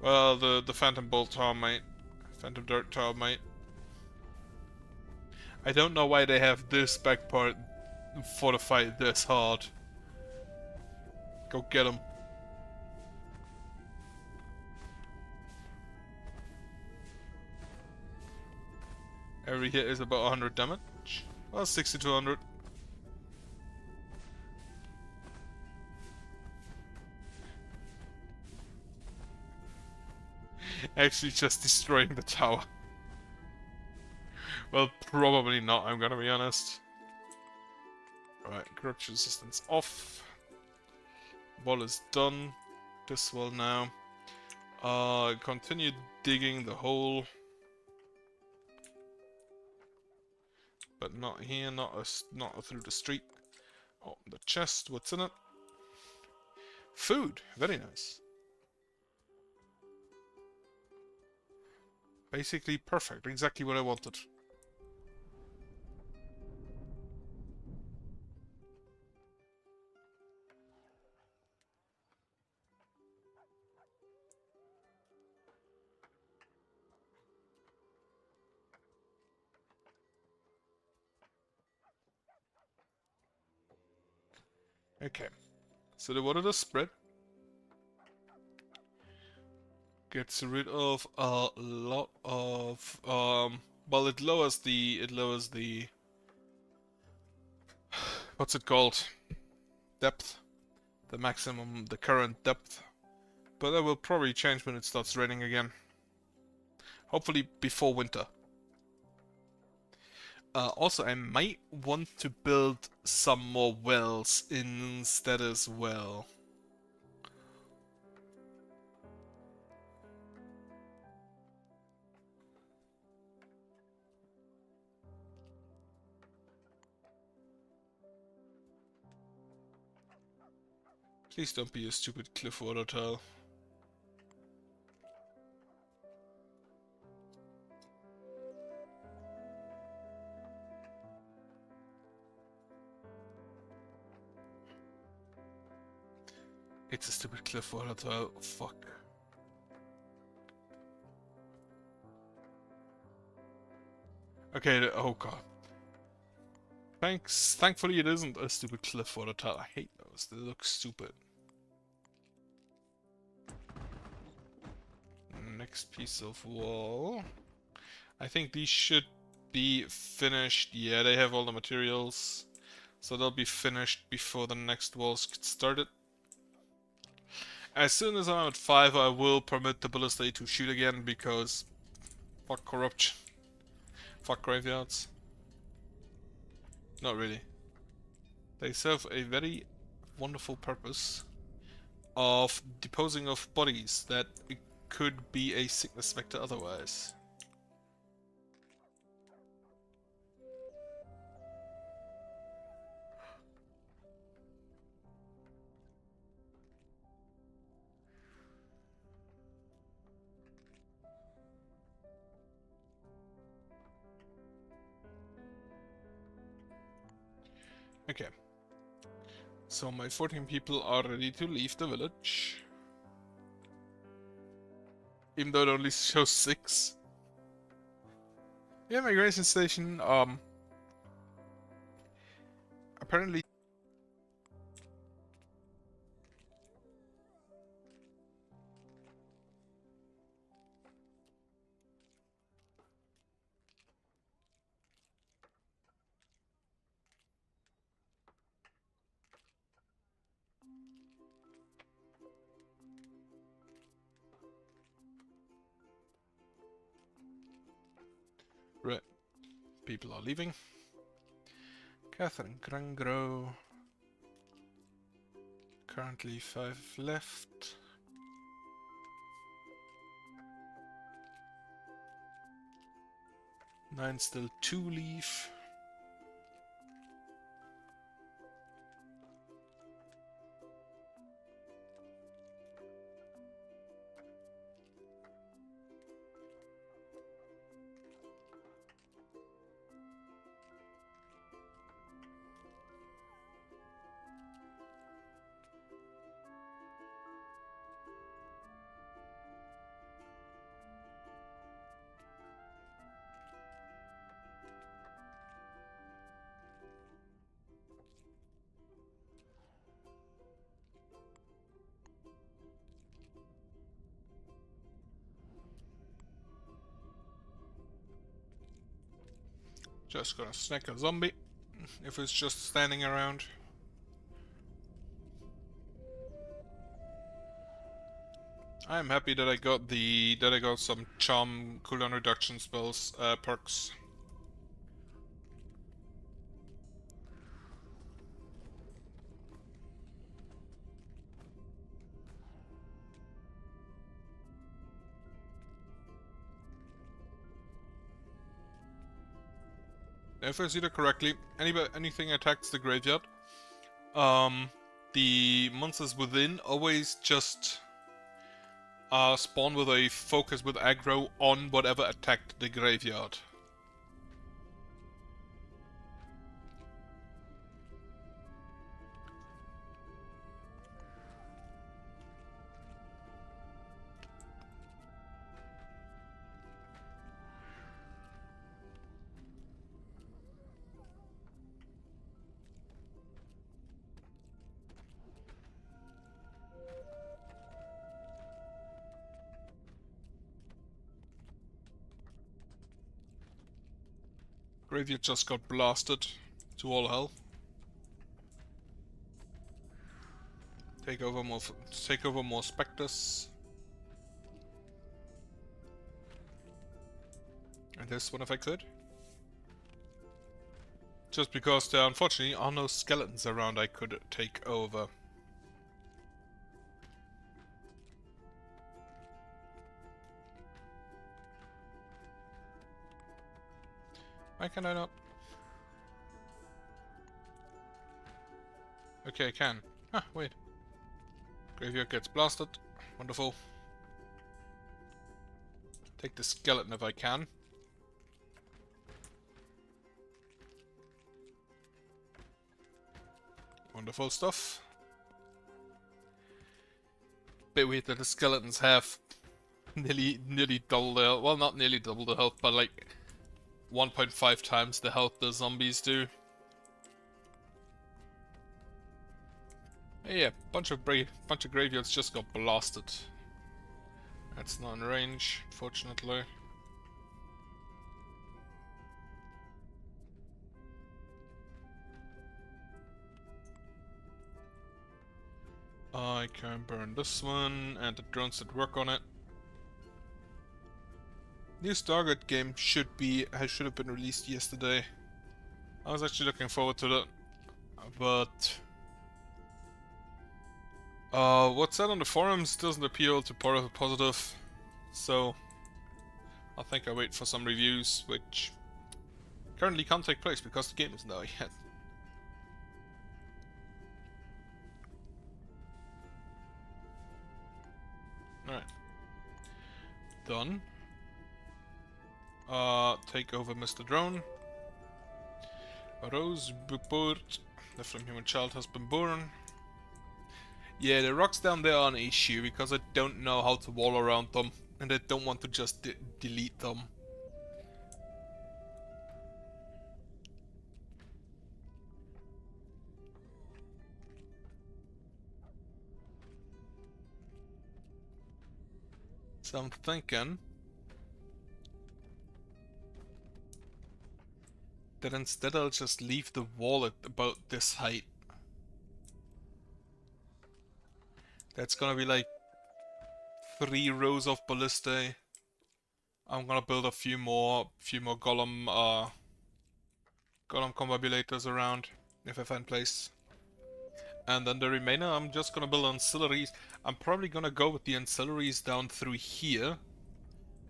Well, the Phantom Bolt Tower might. Phantom Dart Tower might. I don't know why they have this back part fortified this hard. Go get him. Every hit is about 100 damage. Well, 60 to 100. Actually just destroying the tower. Well, probably not, I'm gonna be honest. Alright, corruption resistance off. Wall is done. This wall now. Continue digging the hole. But not here, not through the street. Oh, the chest, what's in it? Food, very nice. Basically perfect, exactly what I wanted. Okay, so the water does spread. Gets rid of a lot of well, it lowers the what's it called? Depth. The current depth. But that will probably change when it starts raining again. Hopefully before winter. Also, I might want to build some more wells instead as well. Please don't be a stupid cliff water tile. It's a stupid cliff water tile. Fuck. Okay, oh god. Thankfully it isn't a stupid cliff water tile. I hate those. They look stupid. Next piece of wall. I think these should be finished. Yeah, they have all the materials. So they'll be finished before the next walls get started. As soon as I'm at 5, I will permit the ballista to shoot again because fuck corruption. Fuck graveyards. Not really. They serve a very wonderful purpose of disposing of bodies that could be a sickness vector otherwise. Okay. So my 14 people are ready to leave the village. Even though it only shows 6. Yeah, migration station, apparently... Right. People are leaving. Catherine Grangro. Currently 5 left. 9 still 2 leave. Just gonna snack a zombie if it's just standing around. I'm happy that I got some charm cooldown reduction spells perks. If I see that correctly, anything attacks the graveyard, the monsters within always just spawn with a focus with aggro on whatever attacked the graveyard. Graveyard just got blasted to all hell. Take over more specters. And this one if I could. Just because there unfortunately are no skeletons around I could take over. Why can I not? Okay, I can. Ah, wait. Graveyard gets blasted. Wonderful. Take the skeleton if I can. Wonderful stuff. Bit weird that the skeletons have nearly double their, well, not nearly double the health, but like 1.5 times the health the zombies do. Yeah, bunch of graveyards just got blasted. That's not in range, fortunately. I can burn this one and the drones that work on it. New Stargate game should have been released yesterday. I was actually looking forward to that, but what's said on the forums doesn't appeal to positive, so I think I wait for some reviews, which currently can't take place because the game isn't out yet. Alright. Done. Take over Mr. Drone. A rose report. The from human child has been born. Yeah, the rocks down there are an issue because I don't know how to wall around them, and I don't want to just delete them. So I'm thinking that instead I'll just leave the wall at about this height. That's gonna be like 3 rows of ballistae. I'm gonna build a few more golem combibulators around if I find place. And then the remainder I'm just gonna build ancillaries. I'm probably gonna go with the ancillaries down through here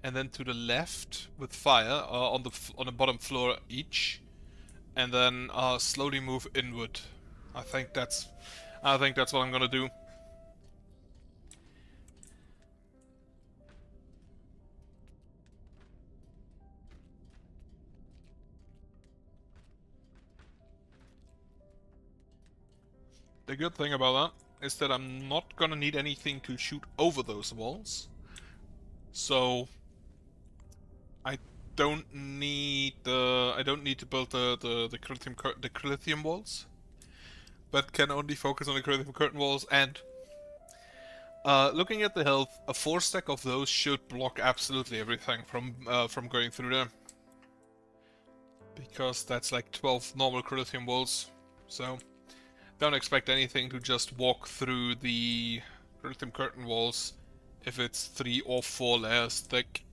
and then to the left with fire on the bottom floor each, and then slowly move inward. I think that's what I'm gonna do. The good thing about that is that I'm not gonna need anything to shoot over those walls. So I don't need to build the Crithium walls, but can only focus on the Crithium curtain walls. And looking at the health, a 4-stack of those should block absolutely everything from going through there, because that's like 12 normal Crithium walls. So don't expect anything to just walk through the Crithium curtain walls if it's 3 or 4 layers thick.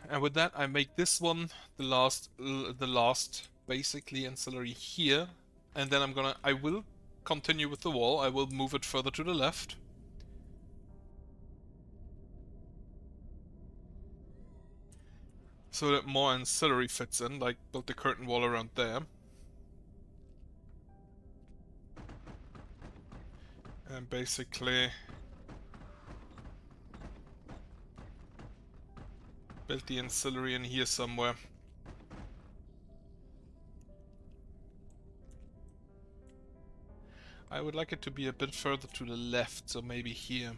And with that, I make this one the last basically ancillary here, and then I will continue with the wall. I will move it further to the left. So that more ancillary fits in, like build the curtain wall around there. And basically build the ancillary in here somewhere. I would like it to be a bit further to the left, so maybe here.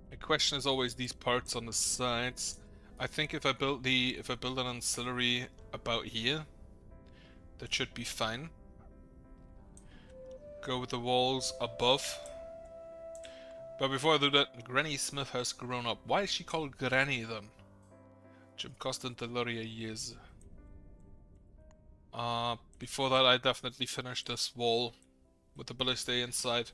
The question is always these parts on the sides. I think if I build an ancillary about here, that should be fine. Go with the walls above. But before I do that, Granny Smith has grown up. Why is she called Granny then? Jim Costin Deloria years. Before that I definitely finished this wall with the ballista inside.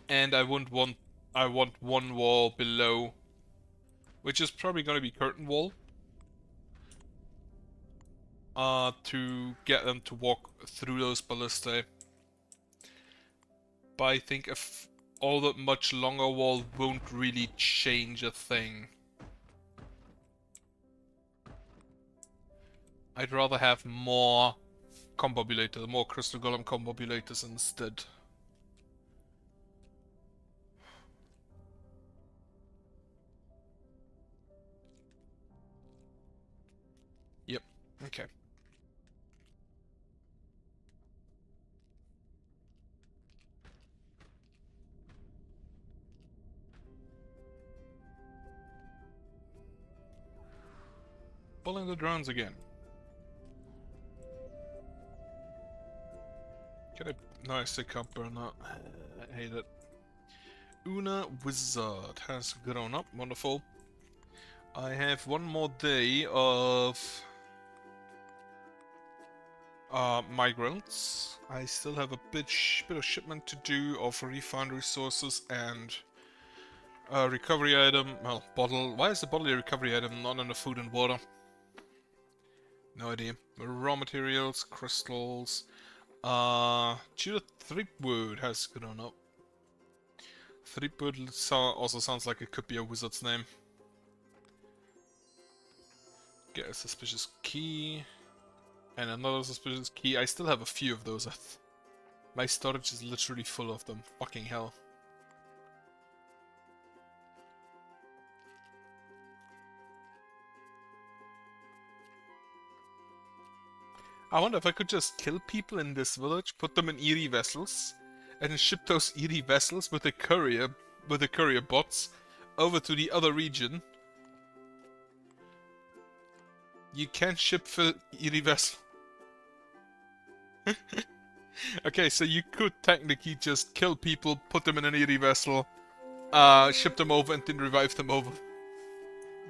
And I want one wall below, which is probably gonna be curtain wall. To get them to walk through those ballistae. But I think if all that much longer wall won't really change a thing. I'd rather have more combobulators, more crystal golem combobulators instead. Yep, okay. Pulling the drones again. Can I? No, I still can't burn that. I hate it. Una Wizard has grown up. Wonderful. I have one more day of migrants. I still have a bit of shipment to do of refined resources and recovery item. Well, bottle. Why is the bottle a recovery item, not in the food and water? No idea. Raw materials, crystals. Judith Threepwood has grown up. Threepwood also sounds like it could be a wizard's name. Get a suspicious key. And another suspicious key. I still have a few of those. My storage is literally full of them. Fucking hell. I wonder if I could just kill people in this village, put them in eerie vessels, and then ship those eerie vessels with the courier bots over to the other region. You can't ship for eerie vessel. Okay, so you could technically just kill people, put them in an eerie vessel, ship them over, and then revive them over.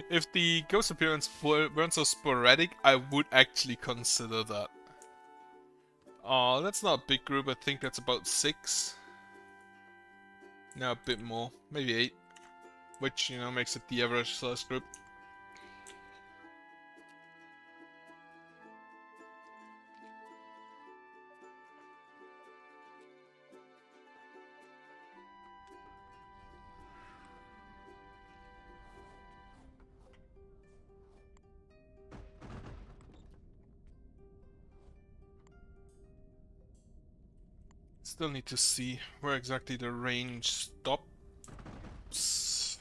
If the ghost appearance weren't so sporadic, I would actually consider that. That's not a big group, I think that's about 6. No, a bit more. Maybe 8. Which, you know, makes it the average size group. Still need to see where exactly the range stops.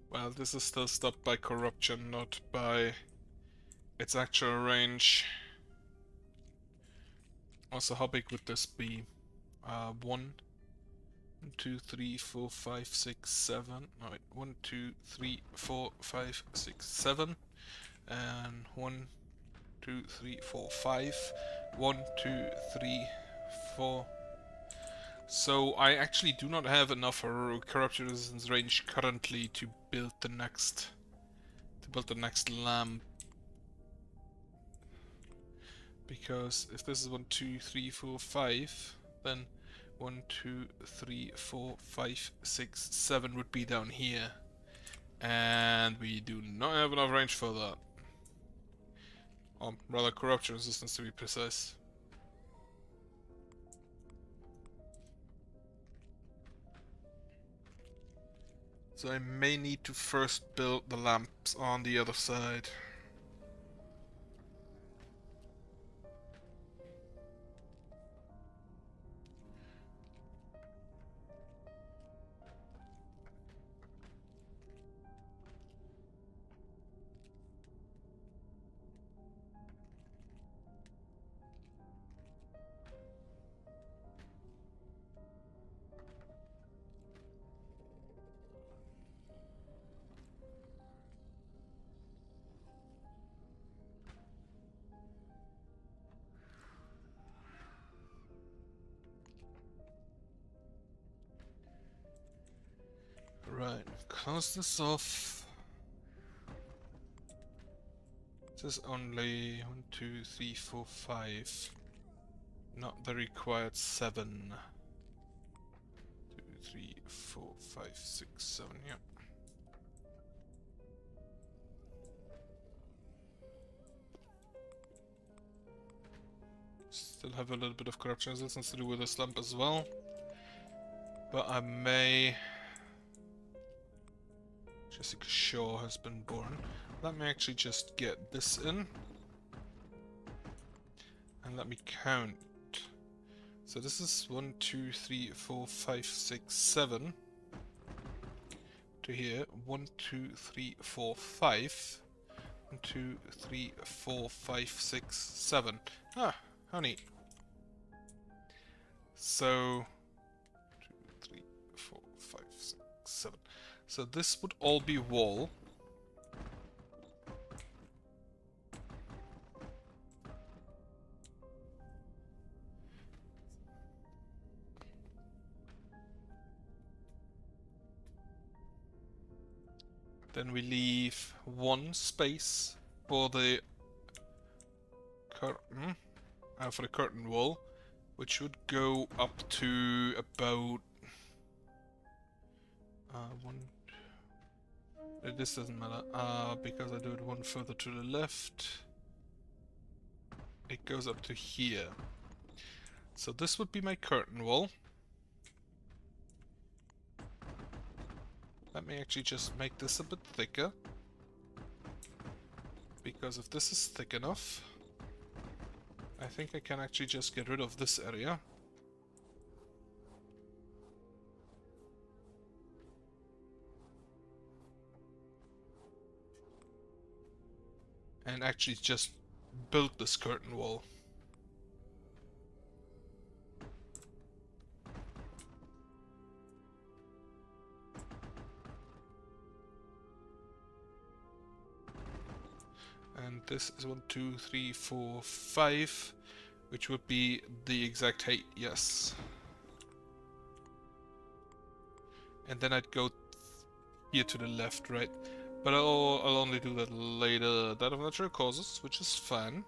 Well, this is still stopped by corruption, not by its actual range. Also, how big would this be? 1, 2, 3, 4, 5, 6, 7. No, wait. 1, 2, 3, 4, 5, 6, 7. And 1, 2, 3, 4, 5. 1, 2, 3, 4. So I actually do not have enough corruption resistance range currently to build the next lamp. Because if this is 1, 2, 3, 4, 5, then 1, 2, 3, 4, 5, 6, 7 would be down here. And we do not have enough range for that. Or rather, corruption resistance to be precise. So I may need to first build the lamps on the other side. Right, close this off. This is only 1, 2, 3, 4, 5. Not the required 7. 2, 3, 4, 5, 6, 7, yep. Still have a little bit of corruption resistance to do with this lamp as well. But I may... Jessica Shaw has been born. Let me actually just get this in. And let me count. So this is 1, 2, 3, 4, 5, 6, 7. To here. 1, 2, 3, 4, 5. 1, 2, 3, 4, 5, 6, 7. Ah, how neat. So 2, 3, 4, 5, 6, 7. So this would all be wall. Then we leave one space for the curtain wall, which would go up to about one. This doesn't matter because I do it one further to the left. It goes up to here. So this would be my curtain wall. Let me actually just make this a bit thicker. Because if this is thick enough, I think I can actually just get rid of this area. And actually just build this curtain wall. And this is 1, 2, 3, 4, 5, which would be the exact height, yes. And then I'd go here to the left, right? But I'll only do that later. That of natural causes, which is fine.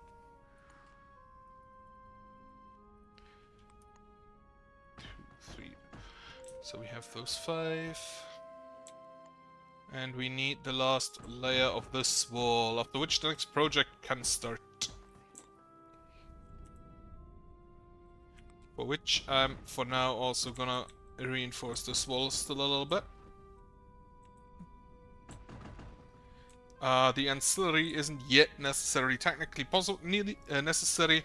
So we have those 5. And we need the last layer of this wall, after which the next project can start. For which I'm, for now, also gonna reinforce this wall still a little bit. The ancillary isn't yet necessarily technically necessary,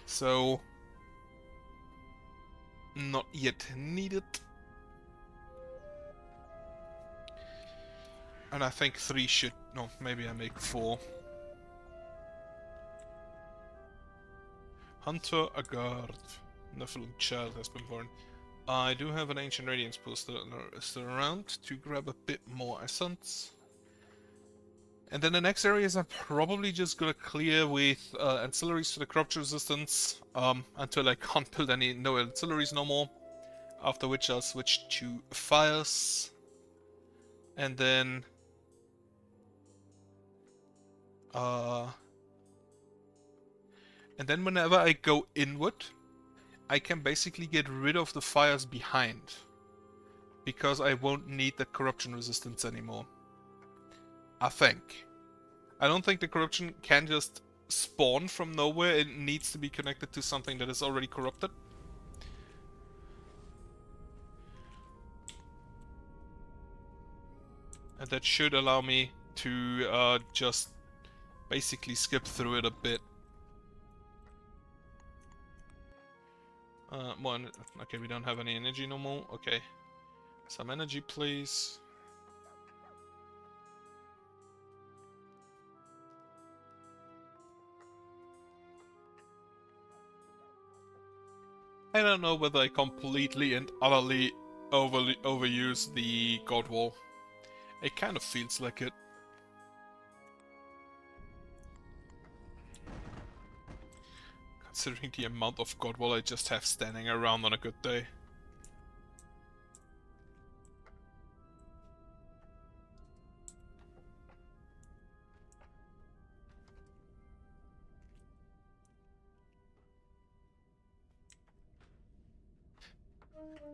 so not yet needed. And I think 3 should... no, maybe I make 4. Hunter, a guard. Nephilim child has been born. I do have an Ancient Radiance poster still around to grab a bit more essence. And then the next areas I'm probably just gonna clear with ancillaries for the corruption resistance until I can't build no ancillaries no more. After which I'll switch to fires. And then... and then whenever I go inward, I can basically get rid of the fires behind. Because I won't need the corruption resistance anymore. I think. I don't think the corruption can just spawn from nowhere. It needs to be connected to something that is already corrupted. And that should allow me to just basically skip through it a bit. Okay, we don't have any energy no more. Okay. Some energy, please. I don't know whether I completely and utterly overuse the God Wall. It kind of feels like it. Considering the amount of God Wall I just have standing around on a good day.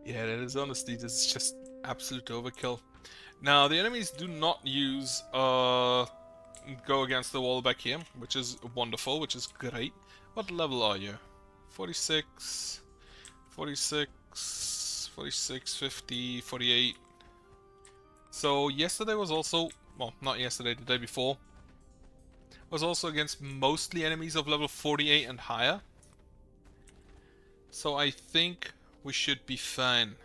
Yeah, that is honestly, this is just absolute overkill. Now, the enemies do not use go against the wall back here, which is wonderful, which is great. What level are you? 46, 46, 46, 50, 48. So yesterday was also, well, not yesterday, the day before, was also against mostly enemies of level 48 and higher. So I think we should be fine.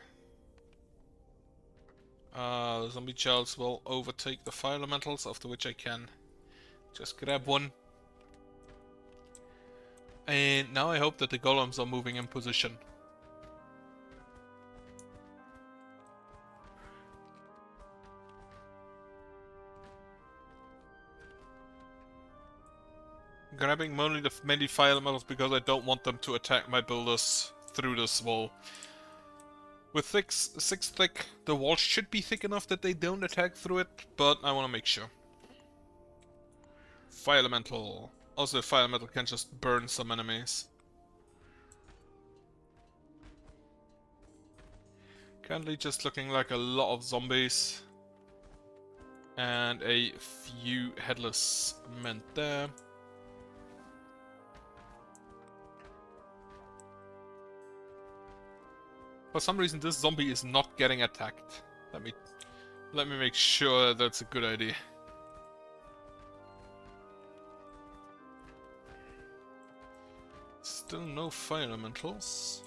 The zombie childs will overtake the fire elementals, after which I can just grab one. And now I hope that the golems are moving in position. Grabbing mainly fire elementals because I don't want them to attack my builders through this wall. With 6 thick, the wall should be thick enough that they don't attack through it, but I want to make sure. Fire elemental. Also, fire elemental can just burn some enemies. Currently just looking like a lot of zombies. And a few headless men there. For some reason this zombie is not getting attacked. Let me make sure that's a good idea. Still no fire elementals.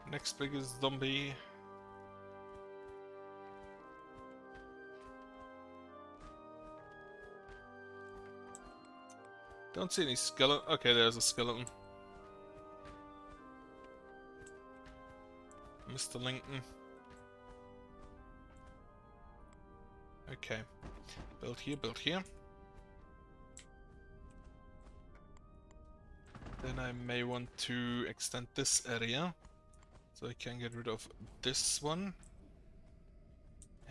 Next biggest zombie. Don't see any skeleton. Okay, there's a skeleton. Mr. Lincoln. Okay. Build here, build here. Then I may want to extend this area. So I can get rid of this one.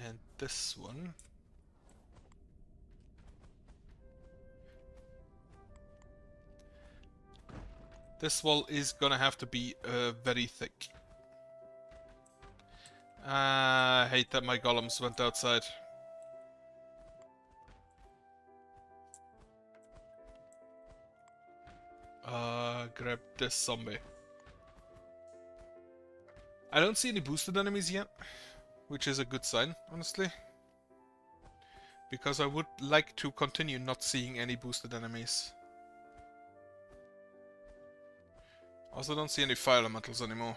And this one. This wall is gonna have to be very thick. I hate that my golems went outside. Grab this zombie. I don't see any boosted enemies yet, which is a good sign, honestly. Because I would like to continue not seeing any boosted enemies. Also don't see any fire elementals anymore.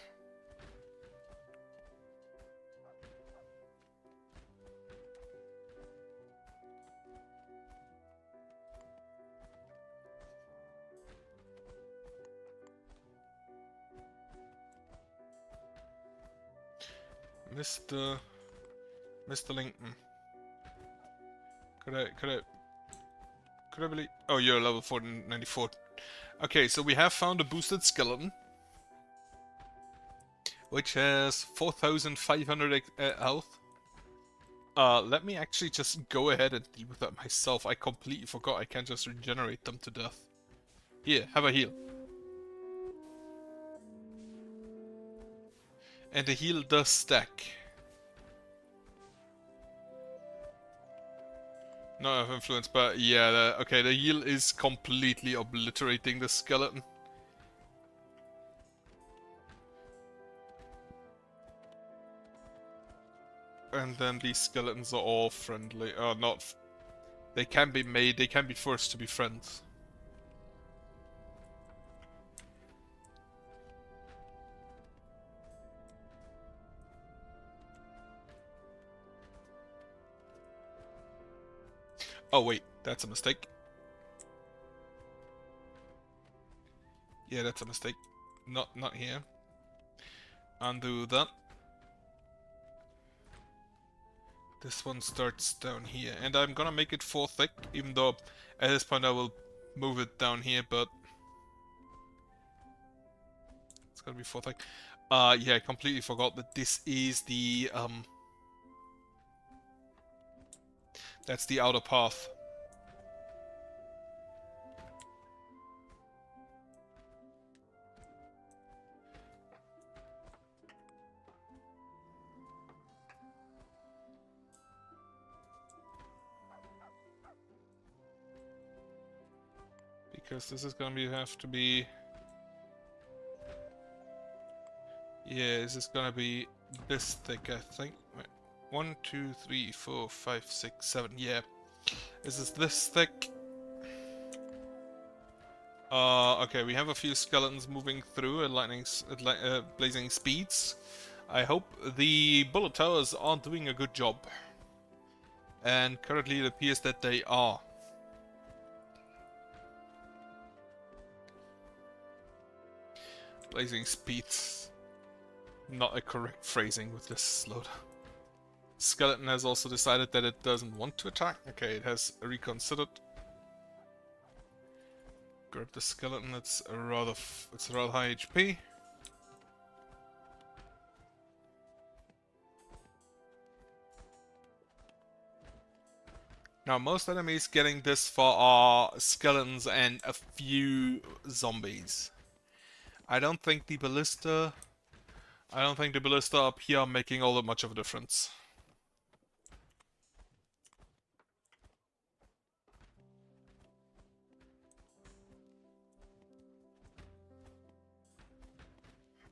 Mr. Lincoln. Could I believe? Oh, you're level 494. Okay, so we have found a boosted skeleton, which has 4,500 health. Let me actually just go ahead and deal with that myself. I completely forgot I can't just regenerate them to death. Here, have a heal. And the heal does stack. Not of influence, but yeah, okay, the heal is completely obliterating the skeleton. And then these skeletons are all friendly. Not... They can be made, they can be forced to be friends. Oh wait, that's a mistake. Yeah, that's a mistake. Not here. Undo that. This one starts down here, and I'm gonna make it 4 thick, even though at this point I will move it down here, but it's gonna be 4 thick. Yeah, I completely forgot that this is the that's the outer path. Because this is gonna have to be... Yeah, this is gonna be this thick, I think. Wait. 1, 2, 3, 4, 5, 6, 7, yeah. This is this thick. Okay, we have a few skeletons moving through at blazing speeds. I hope the bullet towers are doing a good job. And currently it appears that they are. Blazing speeds. Not a correct phrasing with this load. Skeleton has also decided that it doesn't want to attack. Okay, it has reconsidered. Grab the skeleton. It's a rather high HP. Now, most enemies getting this far are skeletons and a few zombies. I don't think the ballista up here are making all that much of a difference.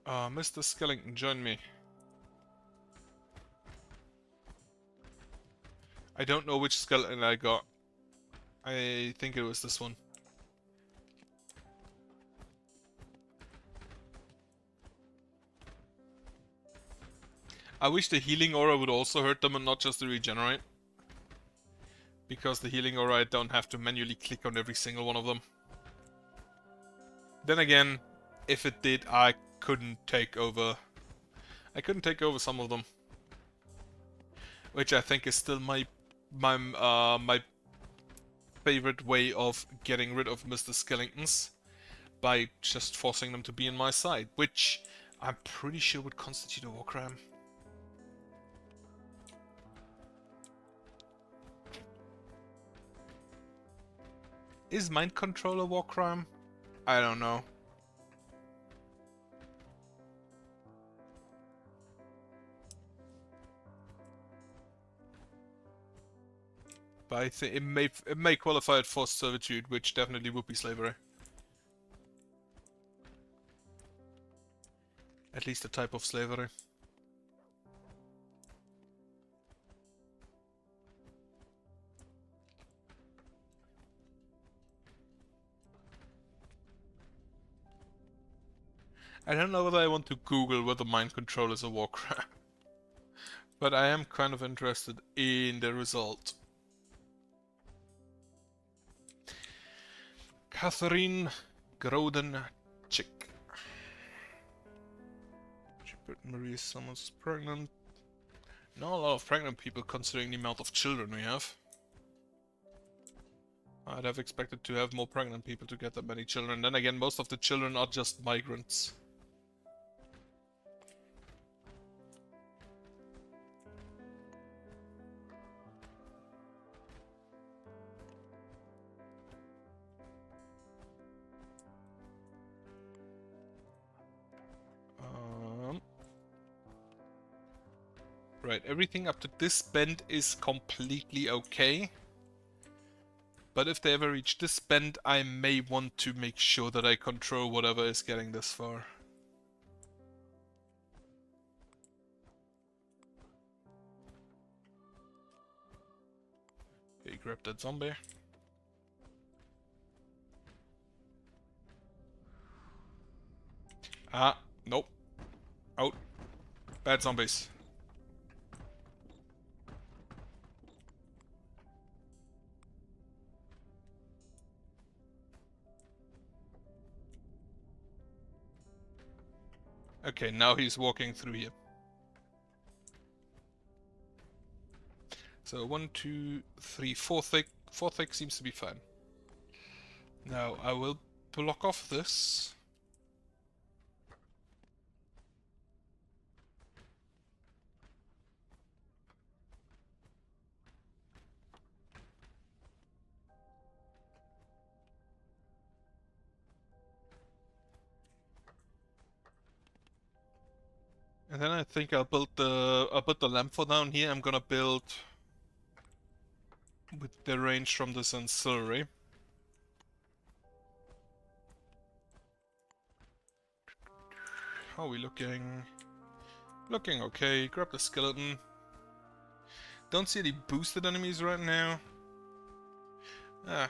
Mr. Skellington, join me. I don't know which skeleton I got. I think it was this one. I wish the healing aura would also hurt them and not just the regenerate. Because the healing aura, I don't have to manually click on every single one of them. Then again, if it did, I couldn't take over some of them. Which I think is still my favorite way of getting rid of Mr. Skellingtons. By just forcing them to be on my side. Which I'm pretty sure would constitute a war crime. Is mind control a war crime? I don't know. But I think it may qualify as forced servitude, which definitely would be slavery. At least a type of slavery. I don't know whether I want to Google whether mind control is a war crime. But I am kind of interested in the result. Catherine Groden Chick. She put Marie Summers pregnant. Not a lot of pregnant people considering the amount of children we have. I'd have expected to have more pregnant people to get that many children. Then again, most of the children are just migrants. Right, everything up to this bend is completely okay. But if they ever reach this bend, I may want to make sure that I control whatever is getting this far. Okay, grab that zombie. Ah, nope. Out. Bad zombies. Okay, now he's walking through here. So 1, 2, 3, 4 thick. 4 thick seems to be fine. Now I will block off this. And then I think I'll put the lamp for down here. I'm gonna build with the range from this ancillary. How are we looking? Looking okay. Grab the skeleton. Don't see any boosted enemies right now. Ah.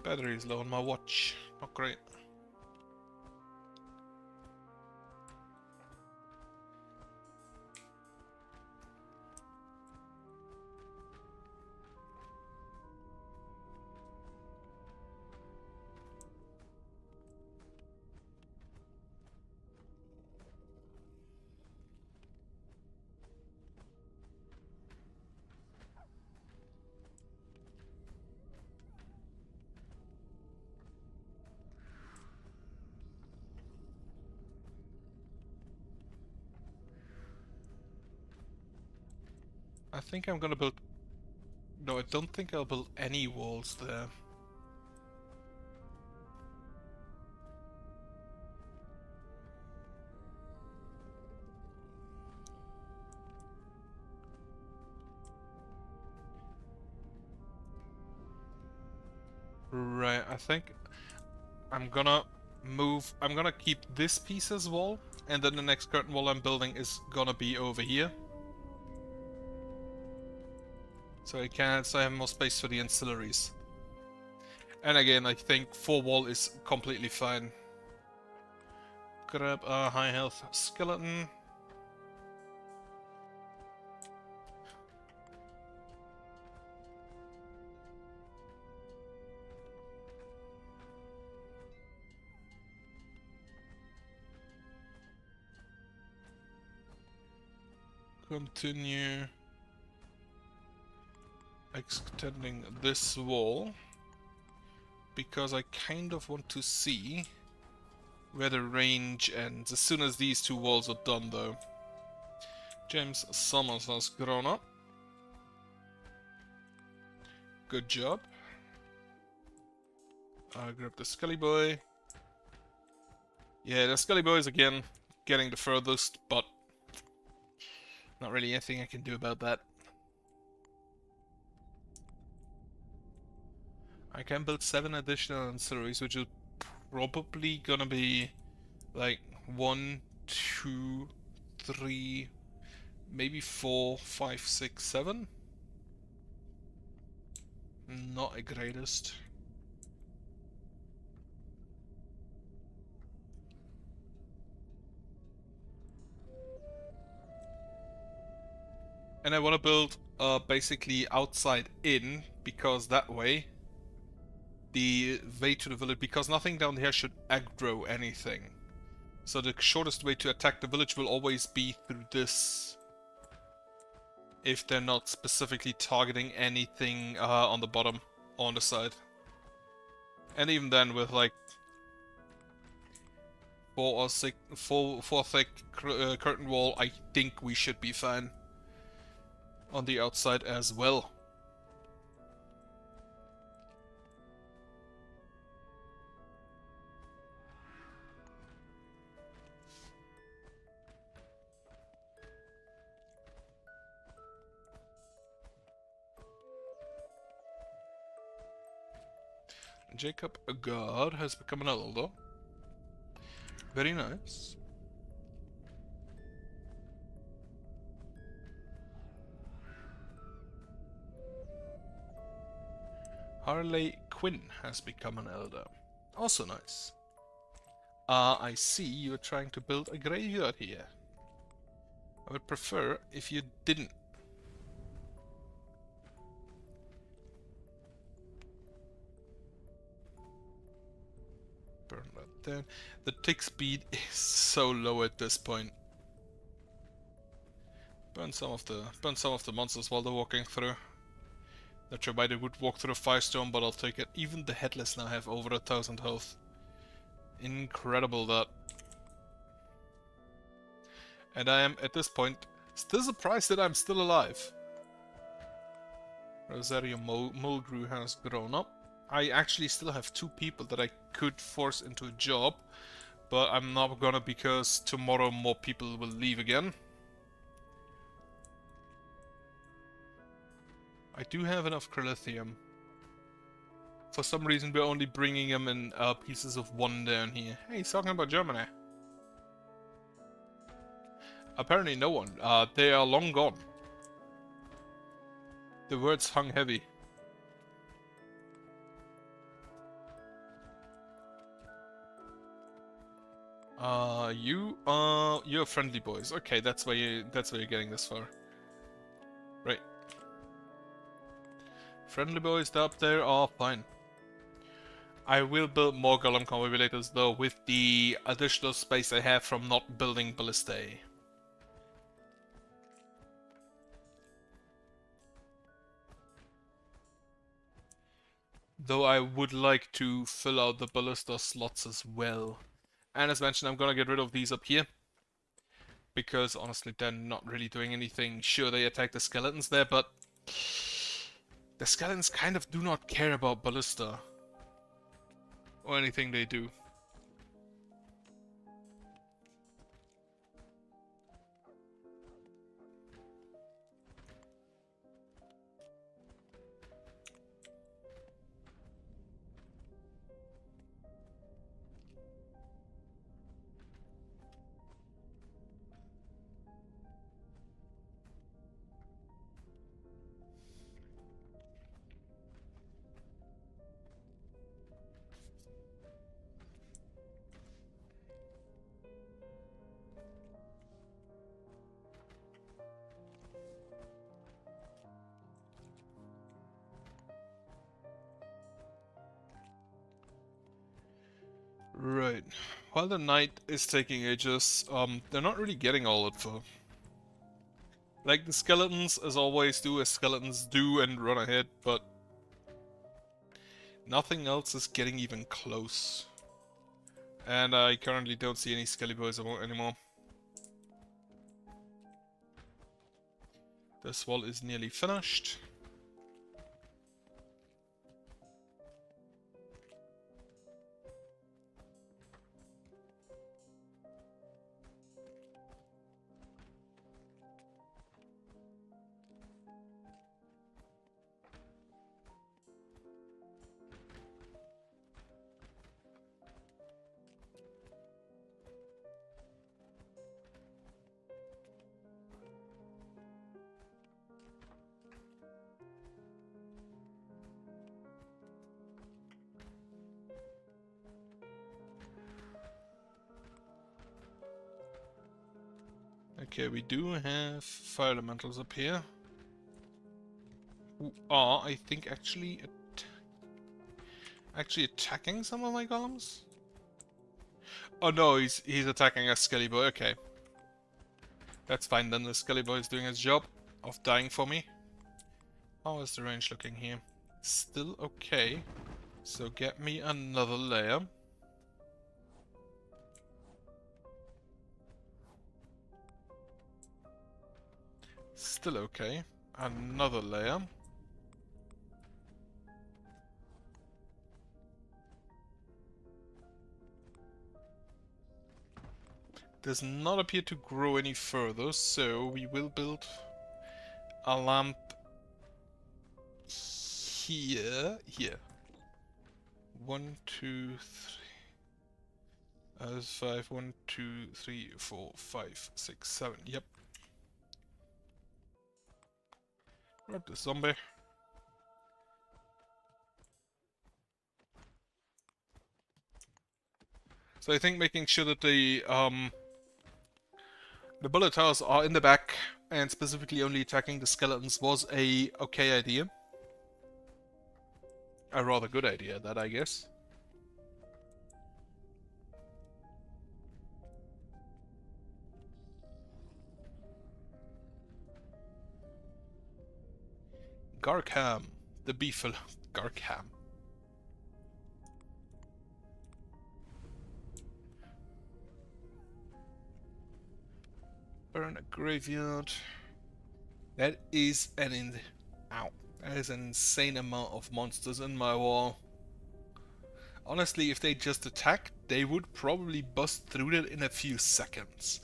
Battery is low on my watch. Not great. I think I'm gonna build... No, I don't think I'll build any walls there. Right, I think I'm gonna keep this piece as wall, and then the next curtain wall I'm building is gonna be over here. So I have more space for the ancillaries. And again, I think 4 wall is completely fine. Grab a high health skeleton. Continue extending this wall, because I kind of want to see where the range ends as soon as these 2 walls are done though. James Summers has grown up. Good job. I'll grab the Scully Boy. Yeah, the Scully Boy is again getting the furthest, but not really anything I can do about that. I can build 7 additional ancillaries, which is probably gonna be like 1, 2, 3, maybe 4, 5, 6, 7. Not a greatest. And I want to build basically outside in, because that way the way to the village, because nothing down here should aggro anything. So the shortest way to attack the village will always be through this, if they're not specifically targeting anything on the bottom or on the side. And even then, with like 4 or 6, 4 thick curtain wall, I think we should be fine on the outside as well. Jacob, a god, has become an elder. Very nice. Harley Quinn has become an elder. Also nice. I see you're trying to build a graveyard here. I would prefer if you didn't. Burn that down. The tick speed is so low at this point. Burn some of the monsters while they're walking through. Not sure why they would walk through a firestorm, but I'll take it. Even the headless now have over 1,000 health. Incredible that. And I am, at this point, still surprised that I'm still alive. Rosario Mulgrew has grown up. I actually still have 2 people that I could force into a job, but I'm not gonna, because tomorrow more people will leave again. I do have enough Crilithium. For some reason we're only bringing them in pieces of 1 down here. Hey, he's talking about Germany. Apparently no one. They are long gone. The words hung heavy. You're friendly boys. Okay, that's why you're getting this far. Right. Friendly boys up there are fine. I will build more Golem Confibrillators though, with the additional space I have from not building Ballistae. Though I would like to fill out the Ballista slots as well. And as mentioned, I'm gonna get rid of these up here, because honestly they're not really doing anything. Sure, they attack the skeletons there, but the skeletons kind of do not care about Ballista or anything they do. Right. While the night is taking ages, they're not really getting all info. Like, the skeletons, as always, do as skeletons do and run ahead, but nothing else is getting even close. And I currently don't see any skelly boys anymore. This wall is nearly finished. Okay, we do have fire elementals up here. Who are, I think, actually attacking some of my golems? Oh no, he's attacking a Skelly Boy, okay. That's fine then, the Skelly Boy is doing his job of dying for me. How is the range looking here? Still okay. So get me another layer. Still okay. Another layer. Does not appear to grow any further, so we will build a lamp here. 1, 2, 3. That's 5. 1, 2, 3, 4, 5, 6, 7. Yep. Grab the zombie. So I think making sure that the bullet towers are in the back and specifically only attacking the skeletons was a okay idea. A rather good idea, that I guess. Garkham, the beefalo. Garkham. Burn a graveyard. That is an that is an insane amount of monsters in my wall. Honestly, if they just attacked, they would probably bust through it in a few seconds.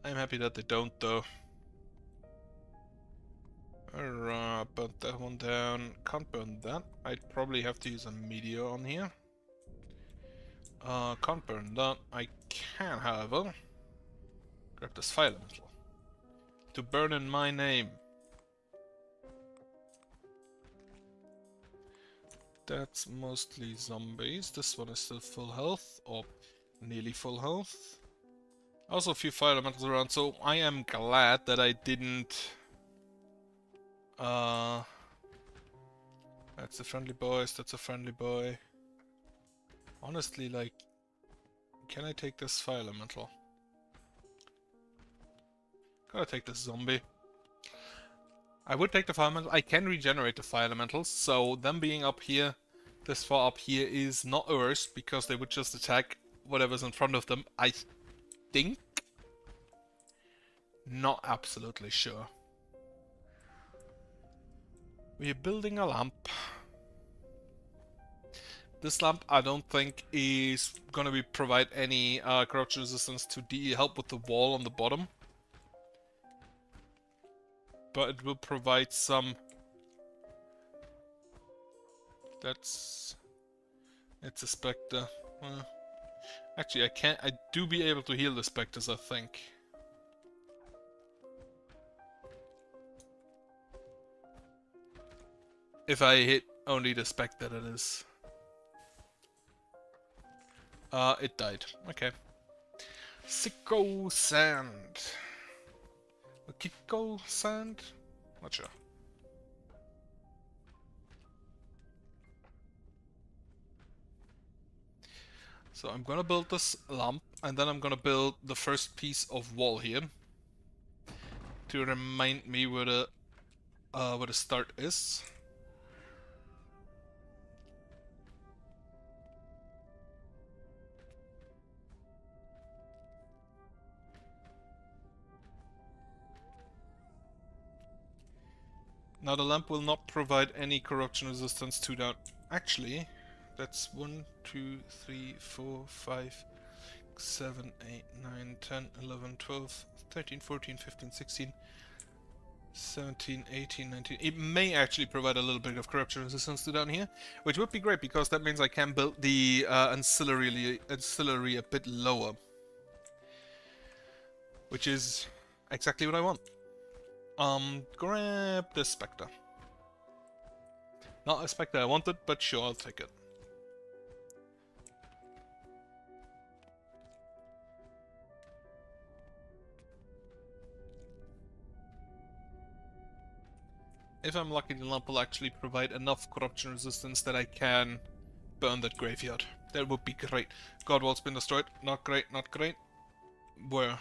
I'm happy that they don't, though. Alright, burn that one down. Can't burn that. I'd probably have to use a meteor on here. Can't burn that. I can, however, grab this fire elemental to burn in my name. That's mostly zombies. This one is still full health, or nearly full health. Also a few fire elementals around, so I am glad that I didn't... That's a friendly boy, that's a friendly boy. Honestly, like... Can I take this fire elemental? Gotta take this zombie. I would take the fire elemental. I can regenerate the fire elementals, so them being up here, this far up here, is not worse, because they would just attack whatever's in front of them, I think. Not absolutely sure. We're building a lamp. This lamp, I don't think, is gonna provide any corruption resistance to help with the wall on the bottom. But it will provide some... It's a spectre. Actually, I do be able to heal the spectres, I think. If I hit only the spectre, that is. It died. Okay. Sicko sand. Kiko sand? Not sure. So I'm gonna build this lamp, and then I'm gonna build the first piece of wall here to remind me where the start is. Now the lamp will not provide any corruption resistance to that. Actually, that's 1, 2, 3, 4, 5, 7, 8, 9, 10, 11, 12, 13, 14, 15, 16, 17, 18, 19. It may actually provide a little bit of corruption resistance to down here, which would be great because that means I can build the ancillary a bit lower, which is exactly what I want. Grab this Spectre. Not a Spectre I wanted, but sure, I'll take it. If I'm lucky, the lamp will actually provide enough corruption resistance that I can burn that graveyard. That would be great. Godwall's been destroyed. Not great, not great. Where?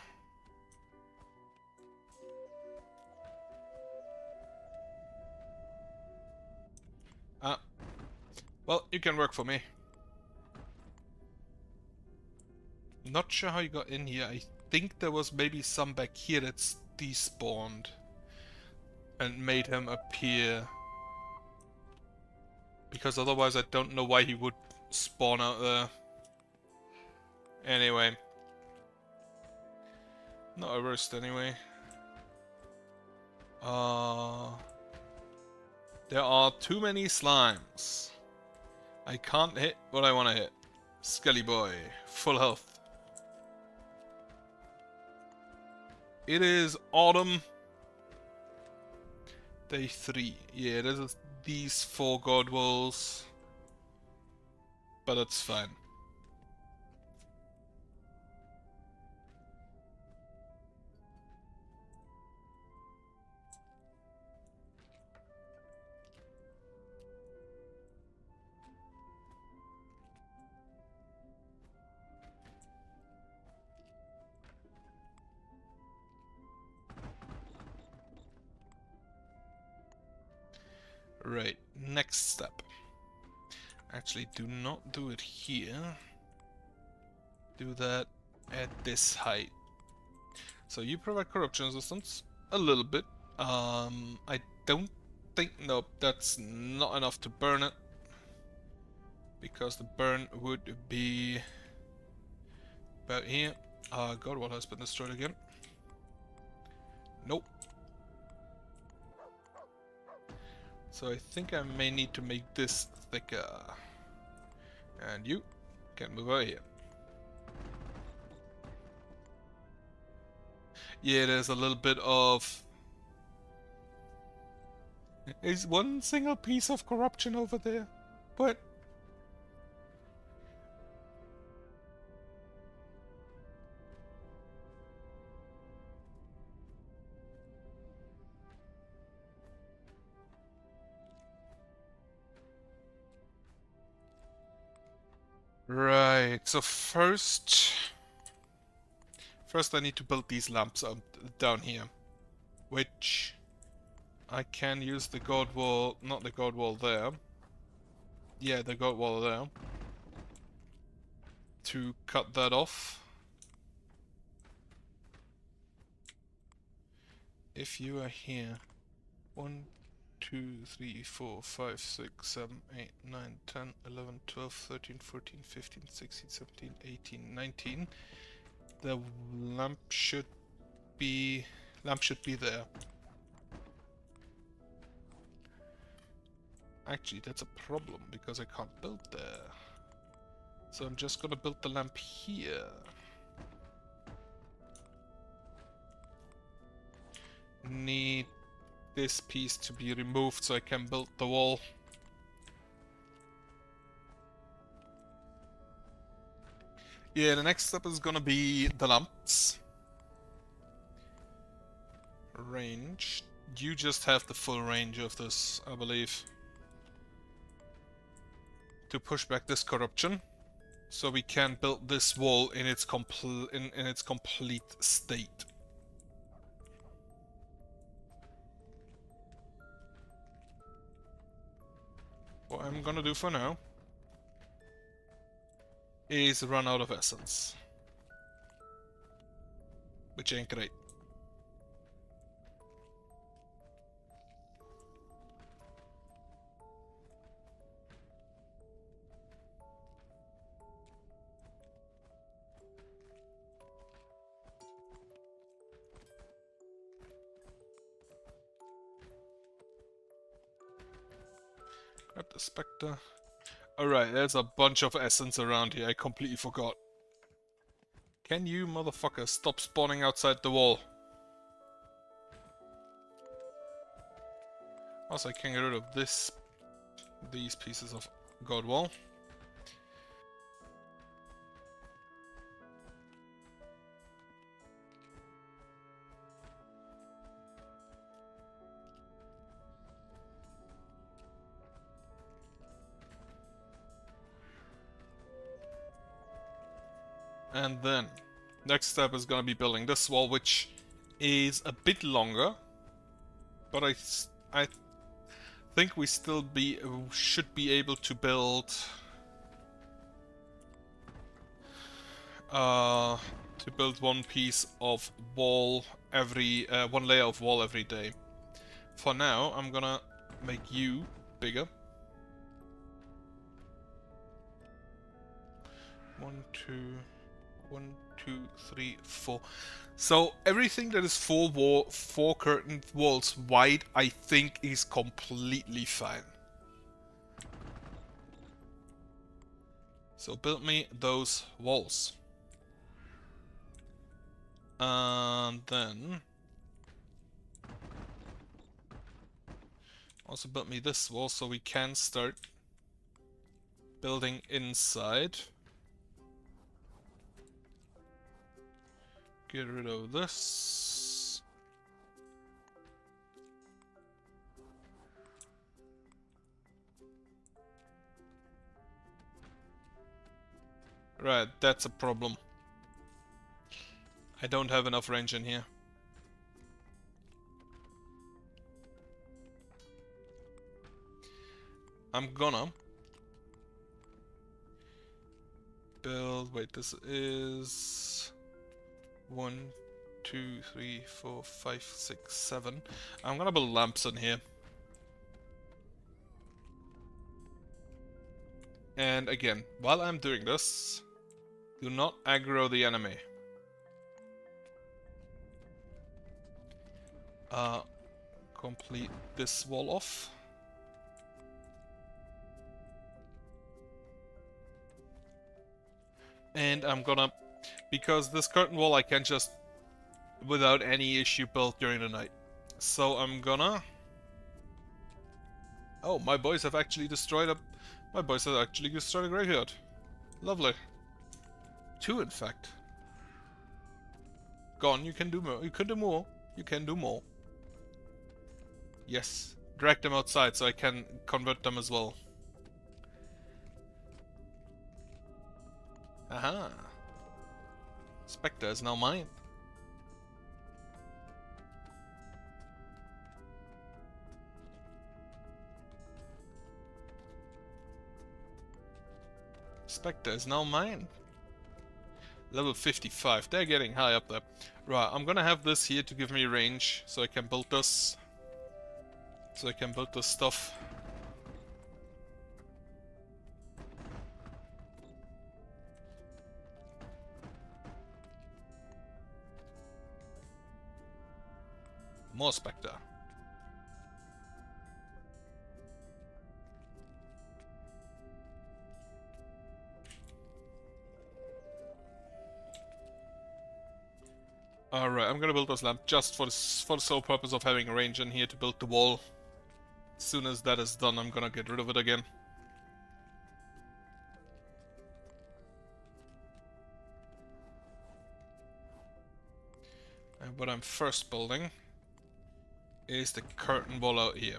Ah. Well, you can work for me. Not sure how you got in here. I think there was maybe some back here that's despawned and made him appear. Because otherwise I don't know why he would spawn out there. Anyway. Not a worst anyway. There are too many slimes. I can't hit what I want to hit. Skelly boy, full health. It is autumn. Day 3. Yeah, there's these 4 god walls. But that's fine. Right, next step. Actually, do not do it here. Do that at this height. So you provide corruption resistance a little bit. I don't think, nope, that's not enough to burn it. Because the burn would be about here. God, what has been destroyed again? Nope. So I think I may need to make this thicker. And you can move over here. Yeah, there's a little bit of... There's one single piece of corruption over there. But... Right, so first I need to build these lamps up down here. Which... I can use the god wall, not the god wall there. Yeah, the god wall there. To cut that off. If you are here. 1, 2, 3, 4, 5, 6, 7, 8, 9, 10, 11, 12, 13, 14, 15, 16, 17, 18, 19. The lamp should be there. Actually, that's a problem because I can't build there. So I'm just gonna build the lamp here. Need this piece to be removed so I can build the wall. Yeah, the next step is gonna be the lamps. Range. You just have the full range of this, I believe. To push back this corruption. So we can build this wall in its complete state. What I'm gonna do for now is run out of essence. Which ain't great. Grab the Spectre. Alright, there's a bunch of essence around here, I completely forgot. Can you motherfucker stop spawning outside the wall? Also, I can get rid of these pieces of guard wall. And then, next step is gonna be building this wall, which is a bit longer, but I think we still should be able to build one piece of wall every one layer of wall every day. For now, I'm gonna make you bigger. 1, 2, 3, 4. So everything that is four curtain walls wide, I think, is completely fine. So build me those walls. And then also build me this wall so we can start building inside. Get rid of this. Right, that's a problem. I don't have enough range in here. I'm gonna build... Wait, this is... 1, 2, 3, 4, 5, 6, 7. I'm gonna build lamps in here. And again, while I'm doing this, do not aggro the enemy. Complete this wall off. And I'm gonna... Because this curtain wall I can just, without any issue, build during the night. So I'm gonna... Oh, my boys have actually destroyed a... My boys have actually destroyed a graveyard. Lovely. 2, in fact. Go on, you can do more. You can do more. You can do more. Yes. Drag them outside so I can convert them as well. Aha. Spectre is now mine. Spectre is now mine. Level 55. They're getting high up there. Right, I'm gonna have this here to give me range so I can build this. So I can build this stuff. More Spectre. Alright, I'm gonna build this lamp just for the sole purpose of having range in here to build the wall. As soon as that is done, I'm gonna get rid of it again. And what I'm first building is the curtain wall out here.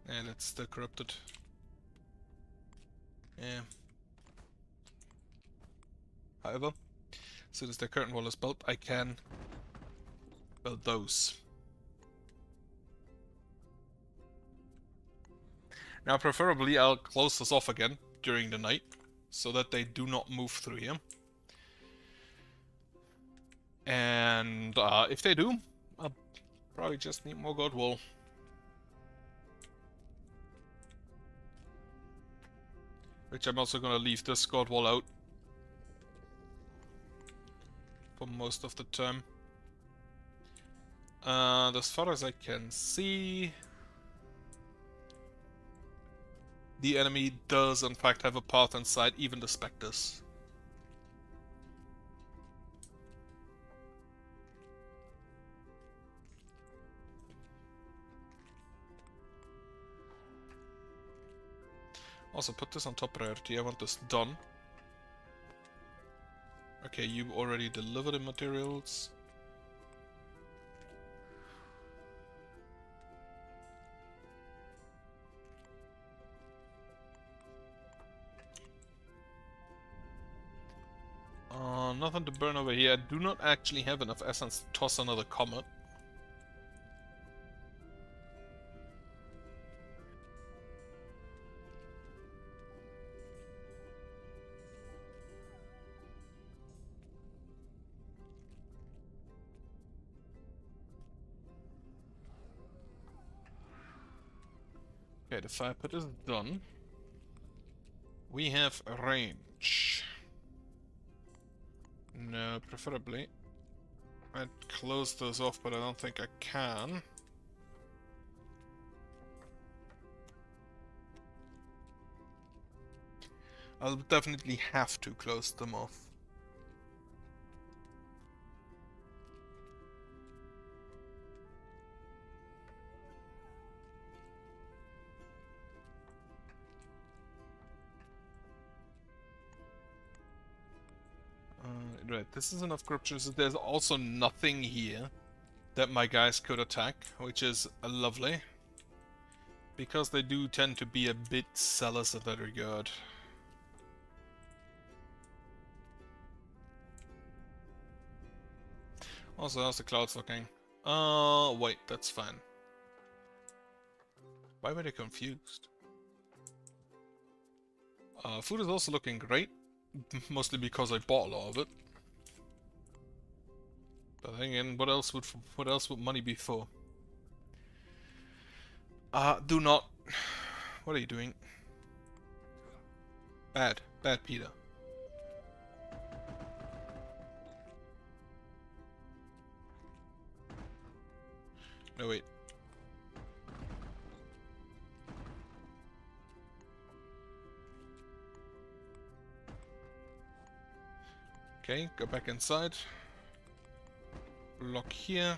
And it's still corrupted. Yeah. However, as soon as the curtain wall is built, I can build those. Now, preferably, I'll close this off again during the night, so that they do not move through here. And if they do, I'll probably just need more guard wall. Which I'm also gonna leave this guard wall out for most of the time. As far as I can see, the enemy does in fact have a path inside, even the specters. Also, put this on top priority. I want this done. Okay, you already delivered the materials. Nothing to burn over here. I do not actually have enough essence to toss another comet. Okay, the fire pit is done. We have a range. No, preferably. I'd close those off, but I don't think I can. I'll definitely have to close them off. Right, this is enough corruption. There's also nothing here that my guys could attack, which is lovely. Because they do tend to be a bit zealous in that regard. Also, how's the clouds looking? Wait, that's fine. Why were they confused? Food is also looking great. Mostly because I bought a lot of it. But then again, what else would money be for? Do not. What are you doing? Bad, Peter. No, wait. Okay, go back inside. Block here.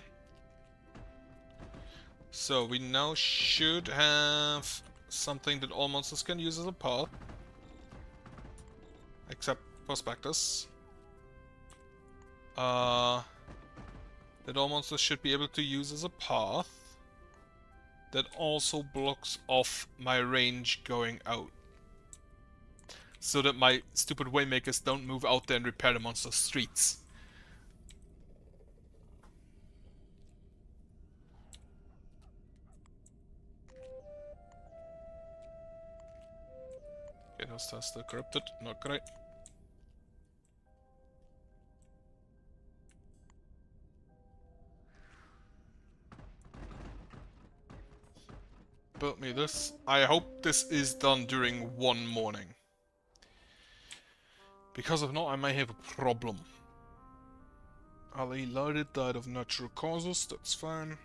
So we now should have something that all monsters can use as a path. Except Prospectus. That all monsters should be able to use as a path. That also blocks off my range going out. So that my stupid waymakers don't move out there and repair the monster's streets. Okay, those are still corrupted, not great. Build me this. I hope this is done during one morning. Because if not, I may have a problem. Ali Lighted died of natural causes, that's fine.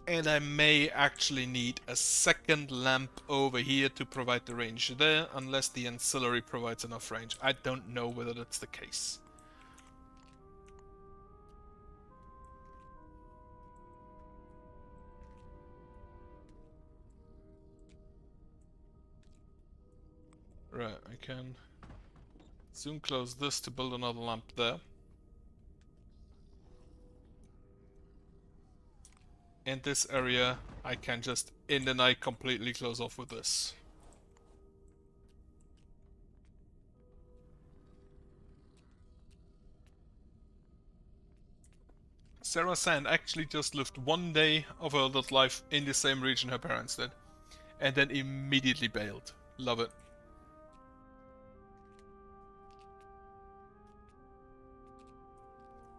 And I may actually need a second lamp over here to provide the range there, unless the ancillary provides enough range. I don't know whether that's the case. Right, I can soon close this to build another lamp there. And this area I can just in the night completely close off with this. Sarah Sand actually just lived one day of her adult life in the same region her parents did. And then immediately bailed. Love it.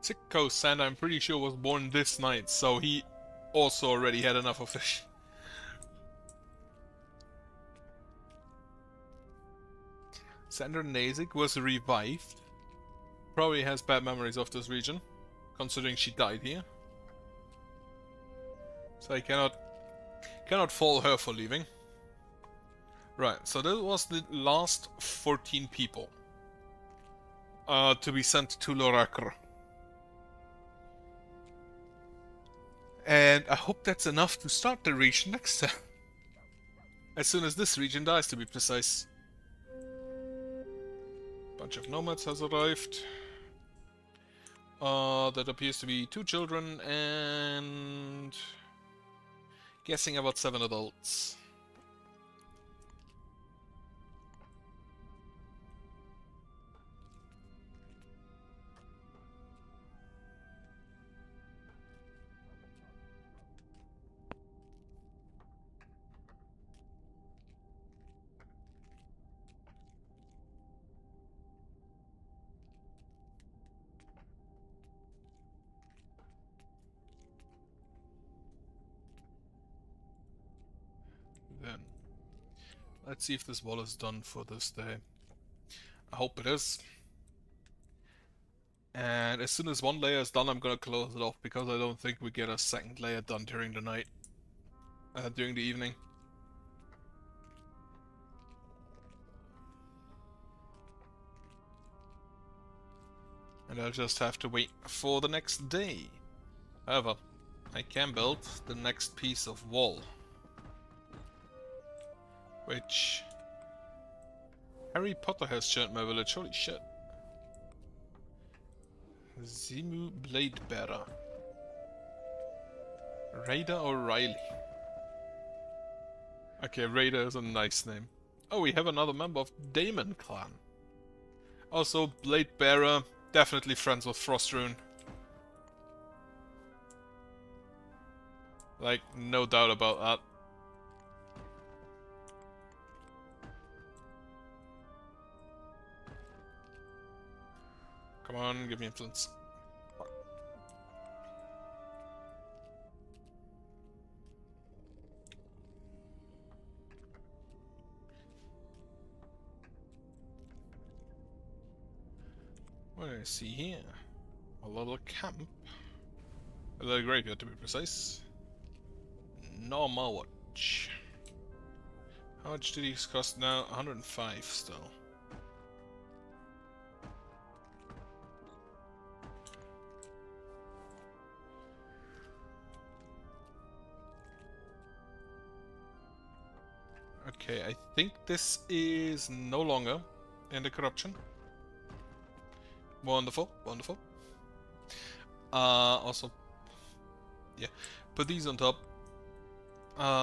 Sicko Sand, I'm pretty sure, was born this night, so he also already had enough of fish. Sander Nazik was revived. Probably has bad memories of this region, considering she died here. So I cannot fault her for leaving. Right, so that was the last 14 people to be sent to Loracre. And I hope that's enough to start the region next time. As soon as this region dies, to be precise. Bunch of nomads has arrived. That appears to be 2 children and... guessing about 7 adults. Then, let's see if this wall is done for this day. I hope it is. And as soon as one layer is done, I'm gonna close it off, because I don't think we get a second layer done during the night. During the evening. And I'll just have to wait for the next day. However, I can build the next piece of wall. Which... Harry Potter has shown my village, holy shit. Zimu Blade Bearer. Raider or Riley? Okay, Raider is a nice name. Oh, we have another member of Damon clan. Also, Blade Bearer, definitely friends with Frostrune. Like, no doubt about that. Come on, give me influence. What do I see here? A little camp. A little graveyard, to be precise. Normal watch. How much do these cost now? 105 still. Okay, I think this is no longer in the corruption. Wonderful, wonderful. Also, yeah, put these on top.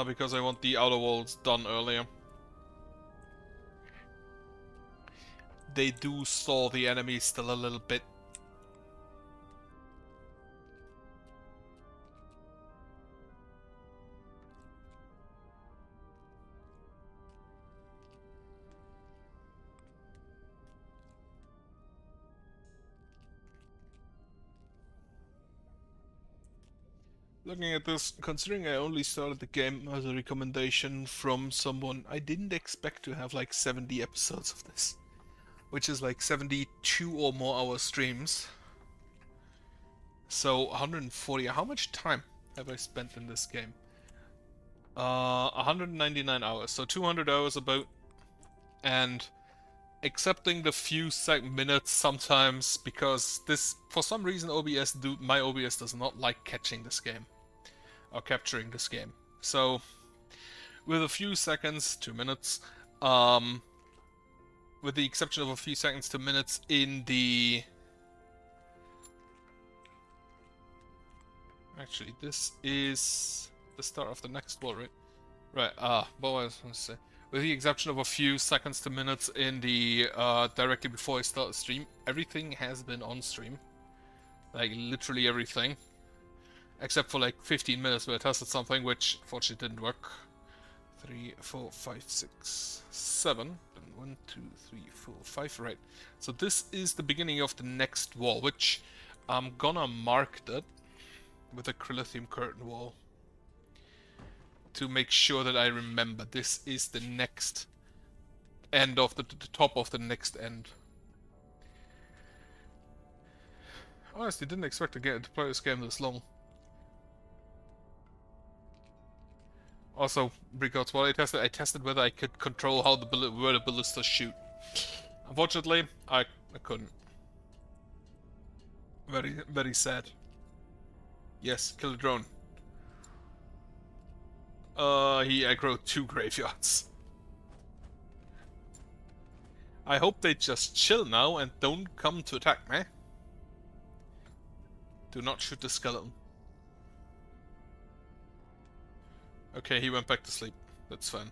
Because I want the outer walls done earlier. They do stall the enemy still a little bit. Looking at this, considering I only started the game as a recommendation from someone, I didn't expect to have like 70 episodes of this. Which is like 72 or more hour streams. So 140, how much time have I spent in this game? 199 hours, so 200 hours about. And accepting the few minutes sometimes, because this, for some reason my OBS does not like catching this game. Or capturing this game. So, with a few seconds, 2 minutes, with the exception of a few seconds to minutes in the... Actually, this is the start of the next wall, right? Right, what was I going to say? With the exception of a few seconds to minutes in the, directly before I start the stream, everything has been on stream. Like, literally everything. Except for like 15 minutes where I tested something, which unfortunately didn't work. 3, 4, 5, 6, 7. 1, 2, 3, 4, 5. Right. So this is the beginning of the next wall, which I'm gonna mark that with a Crilithium curtain wall. To make sure that I remember this is the next end of the top of the next end. Honestly, didn't expect to play this game this long. Also, regards while I tested whether I could control how where the ballistas shoot. Unfortunately, I couldn't. Very, very sad. Yes, kill the drone. He aggroed 2 graveyards. I hope they just chill now and don't come to attack me. Do not shoot the skeleton. Okay, he went back to sleep. That's fine.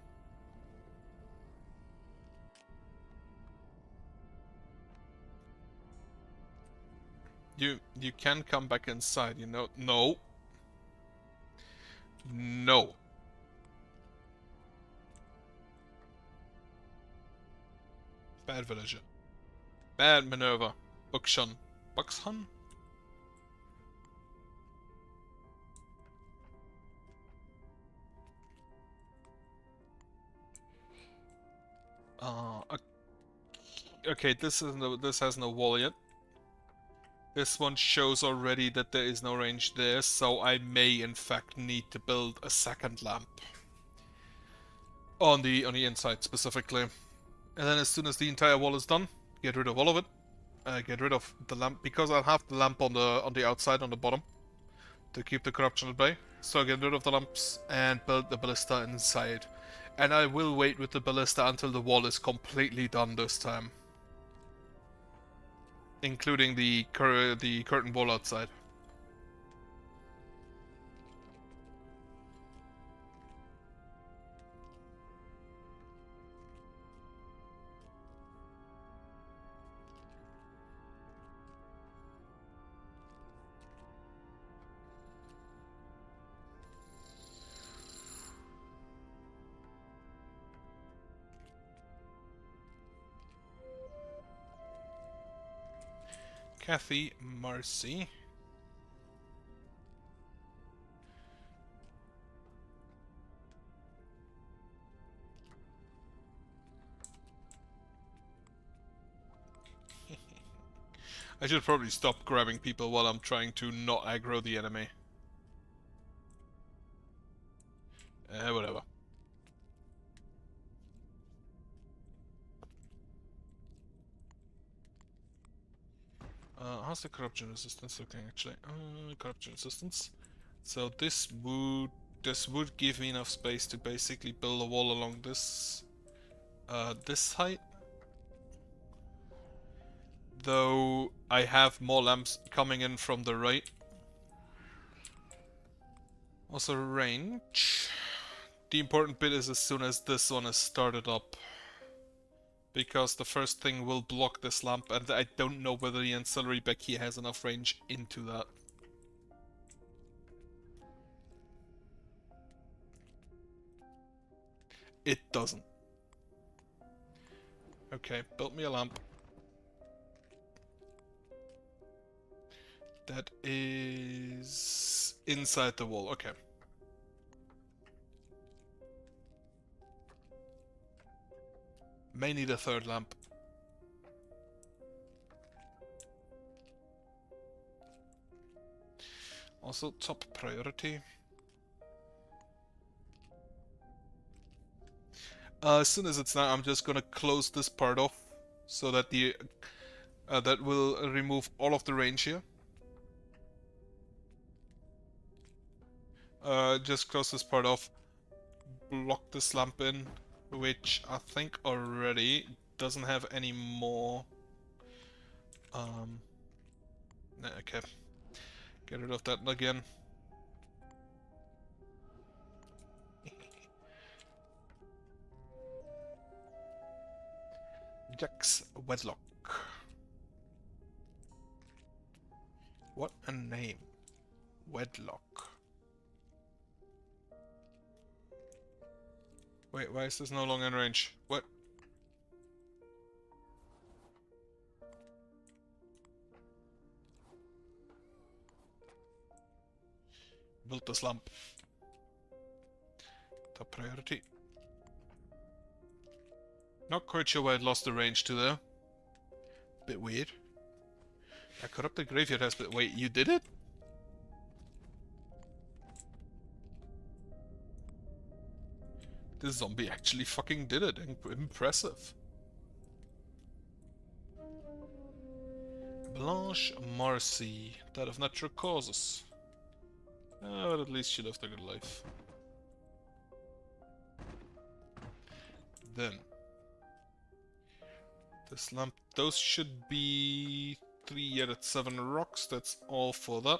You can come back inside, you know. No. No. Bad villager. Bad Minerva. Buxhun. Buxhun? Okay, this has no wall yet. This one shows already that there is no range there, so I may in fact need to build a second lamp. On the inside specifically. And then as soon as the entire wall is done, get rid of all of it. Get rid of the lamp, because I'll have the lamp on the outside, on the bottom, to keep the corruption at bay. So get rid of the lamps and build the ballista inside. And I will wait with the ballista until the wall is completely done this time. Including the curtain wall outside. Kathy Marcy. I should probably stop grabbing people while I'm trying to not aggro the enemy. Whatever. How's the corruption resistance looking actually? Corruption resistance. So this would give me enough space to basically build a wall along this height. Though I have more lamps coming in from the right. Also range. The important bit is as soon as this one is started up. Because the first thing will block this lamp, and I don't know whether the ancillary back here has enough range into that. It doesn't. Okay, built me a lamp. That is inside the wall, okay. May need a third lamp. Also top priority. As soon as it's done, I'm just gonna close this part off so that the that will remove all of the range here. Just close this part off. Block this lamp in, which I think already doesn't have any more. Okay. Get rid of that again. Jack's Wedlock. What a name. Wedlock. Wait, why is this no longer in range? What? Built this lamp. Top priority. Not quite sure why it lost the range to there. Bit weird. I corrupted graveyard has, but wait, you did it? This zombie actually fucking did it. Impressive. Blanche Marcy. Died of natural causes. But at least she lived a good life. Then this lamp, those should be 3 out of 7 rocks. That's all for that.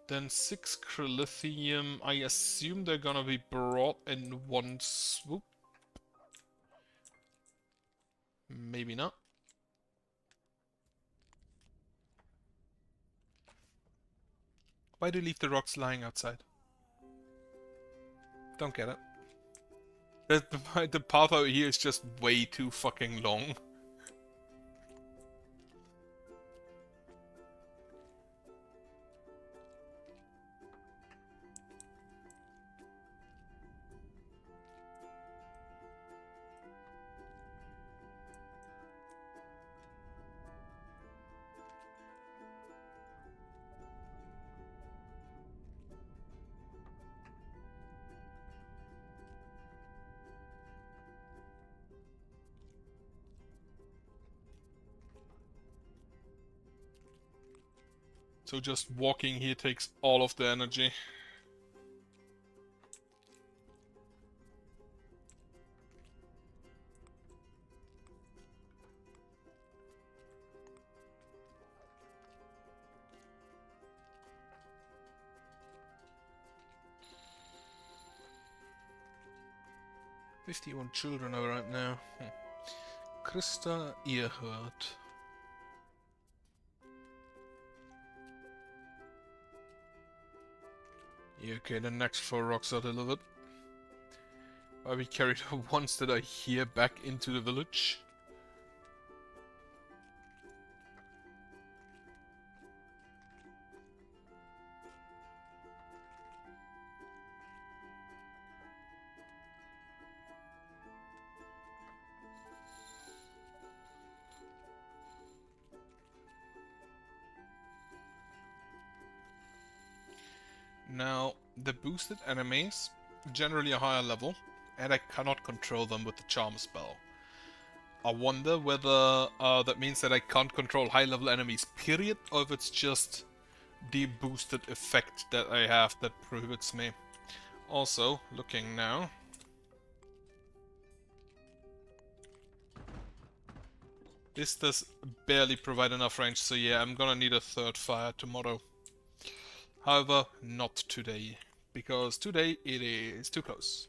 Then 6 crylithium. I assume they're gonna be brought in one swoop. Maybe not. Why do you leave the rocks lying outside? Don't get it. The path out here is just way too fucking long. So just walking here takes all of the energy. "51 children are right now. Krista Earhart. Yeah, okay, the next 4 rocks are delivered. Why we carried the ones that are here back into the village. Now, the boosted enemies, generally a higher level, and I cannot control them with the charm spell. I wonder whether that means that I can't control high level enemies, period, or if it's just the boosted effect that I have that prohibits me. Also, looking now. This does barely provide enough range, so yeah, I'm gonna need a 3rd fire tomorrow. However, not today, because today it is too close.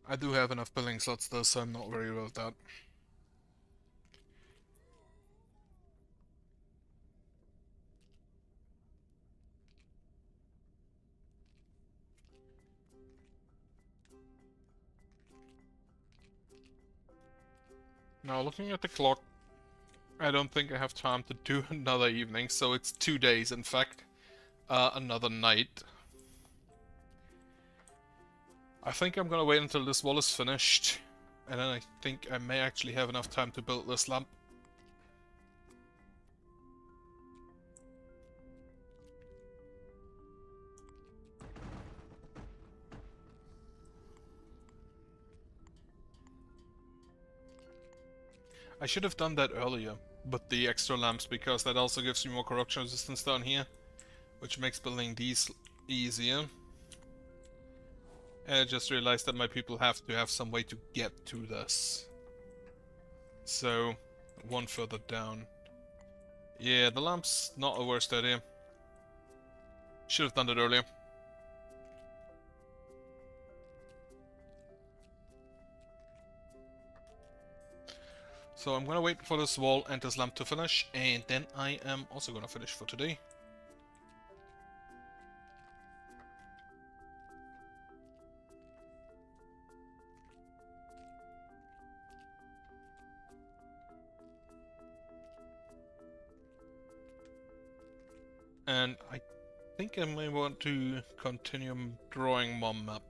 I do have enough building slots though, so I'm not worried about that. Now, looking at the clock, I don't think I have time to do another evening, so it's 2 days, in fact. Another night. I think I'm gonna wait until this wall is finished, and then I think I may actually have enough time to build this lamp. I should have done that earlier with the extra lamps, because that also gives me more corruption resistance down here, which makes building these easier. And I just realized that my people have to have some way to get to this. So, one further down. Yeah, the lamp's not a worst idea. Should have done it earlier. So I'm gonna wait for this wall and this lamp to finish, and then I am also gonna finish for today. And I think I may want to continue drawing more map.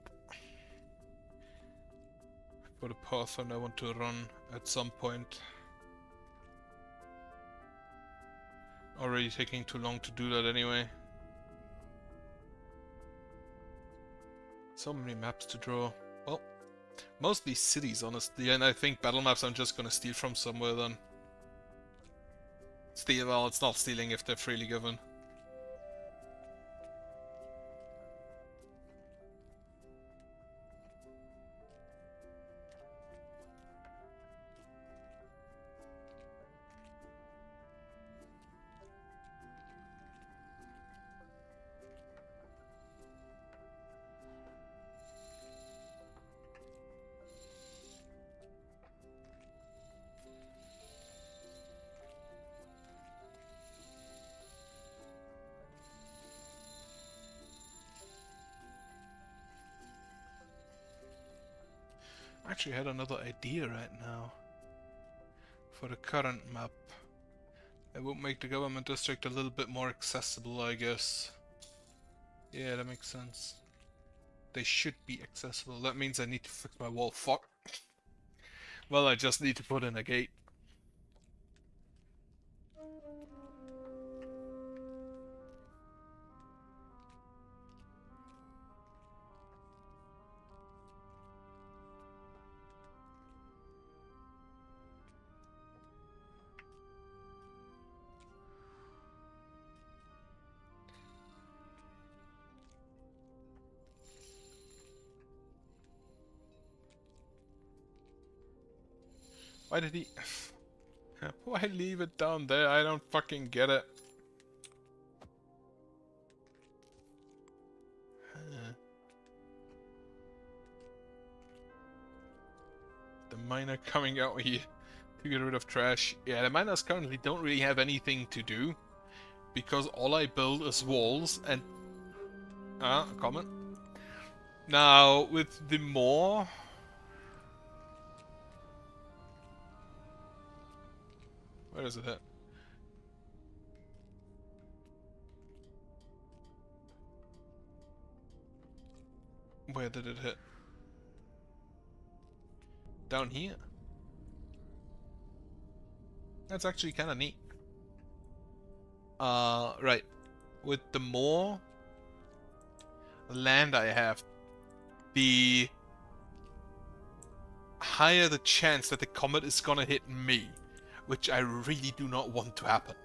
For the path I want to run at some point. Already taking too long to do that anyway. So many maps to draw. Well, mostly cities, honestly, and I think battle maps I'm just gonna steal from somewhere then. Steal, well, it's not stealing if they're freely given. I actually had another idea right now for the current map. It would make the government district a little bit more accessible, I guess. Yeah, that makes sense. They should be accessible. That means I need to fix my wall. Fuck. Well, I just need to put in a gate. Why did he... Why leave it down there? I don't fucking get it. The miner coming out here to get rid of trash. Yeah, the miners currently don't really have anything to do, because all I build is walls and... comment. Now, with the more... Where does it hit? Where did it hit? Down here? That's actually kind of neat. Right. With the more land I have, the higher the chance that the comet is gonna hit me, which I really do not want to happen.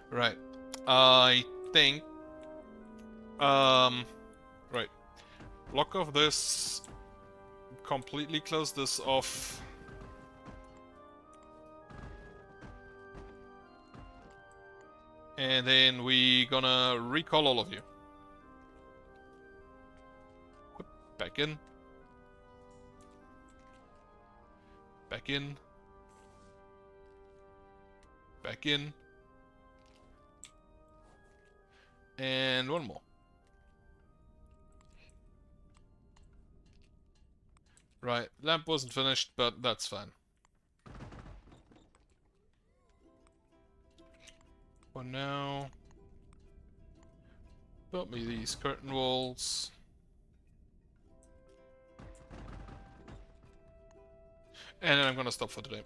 Right. I think... right. Block off this. Completely close this off. And then we gonna recall all of you. Back in. Back in. Back in. And one more. Right, lamp wasn't finished, but that's fine. For now, build me these curtain walls. And then I'm gonna stop for today.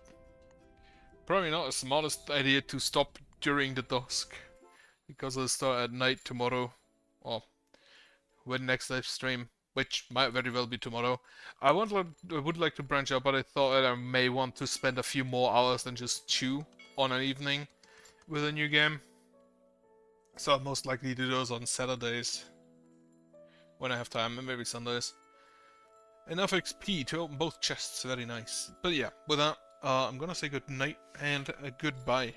Probably not the smartest idea to stop during the dusk, because I'll start at night tomorrow, or when next live stream, which might very well be tomorrow. I would like to branch out, but I thought that I may want to spend a few more hours than just chew on an evening with a new game. So I'll most likely do those on Saturdays when I have time, and maybe Sundays. Enough XP to open both chests, very nice. But yeah, with that, I'm gonna say good night and goodbye.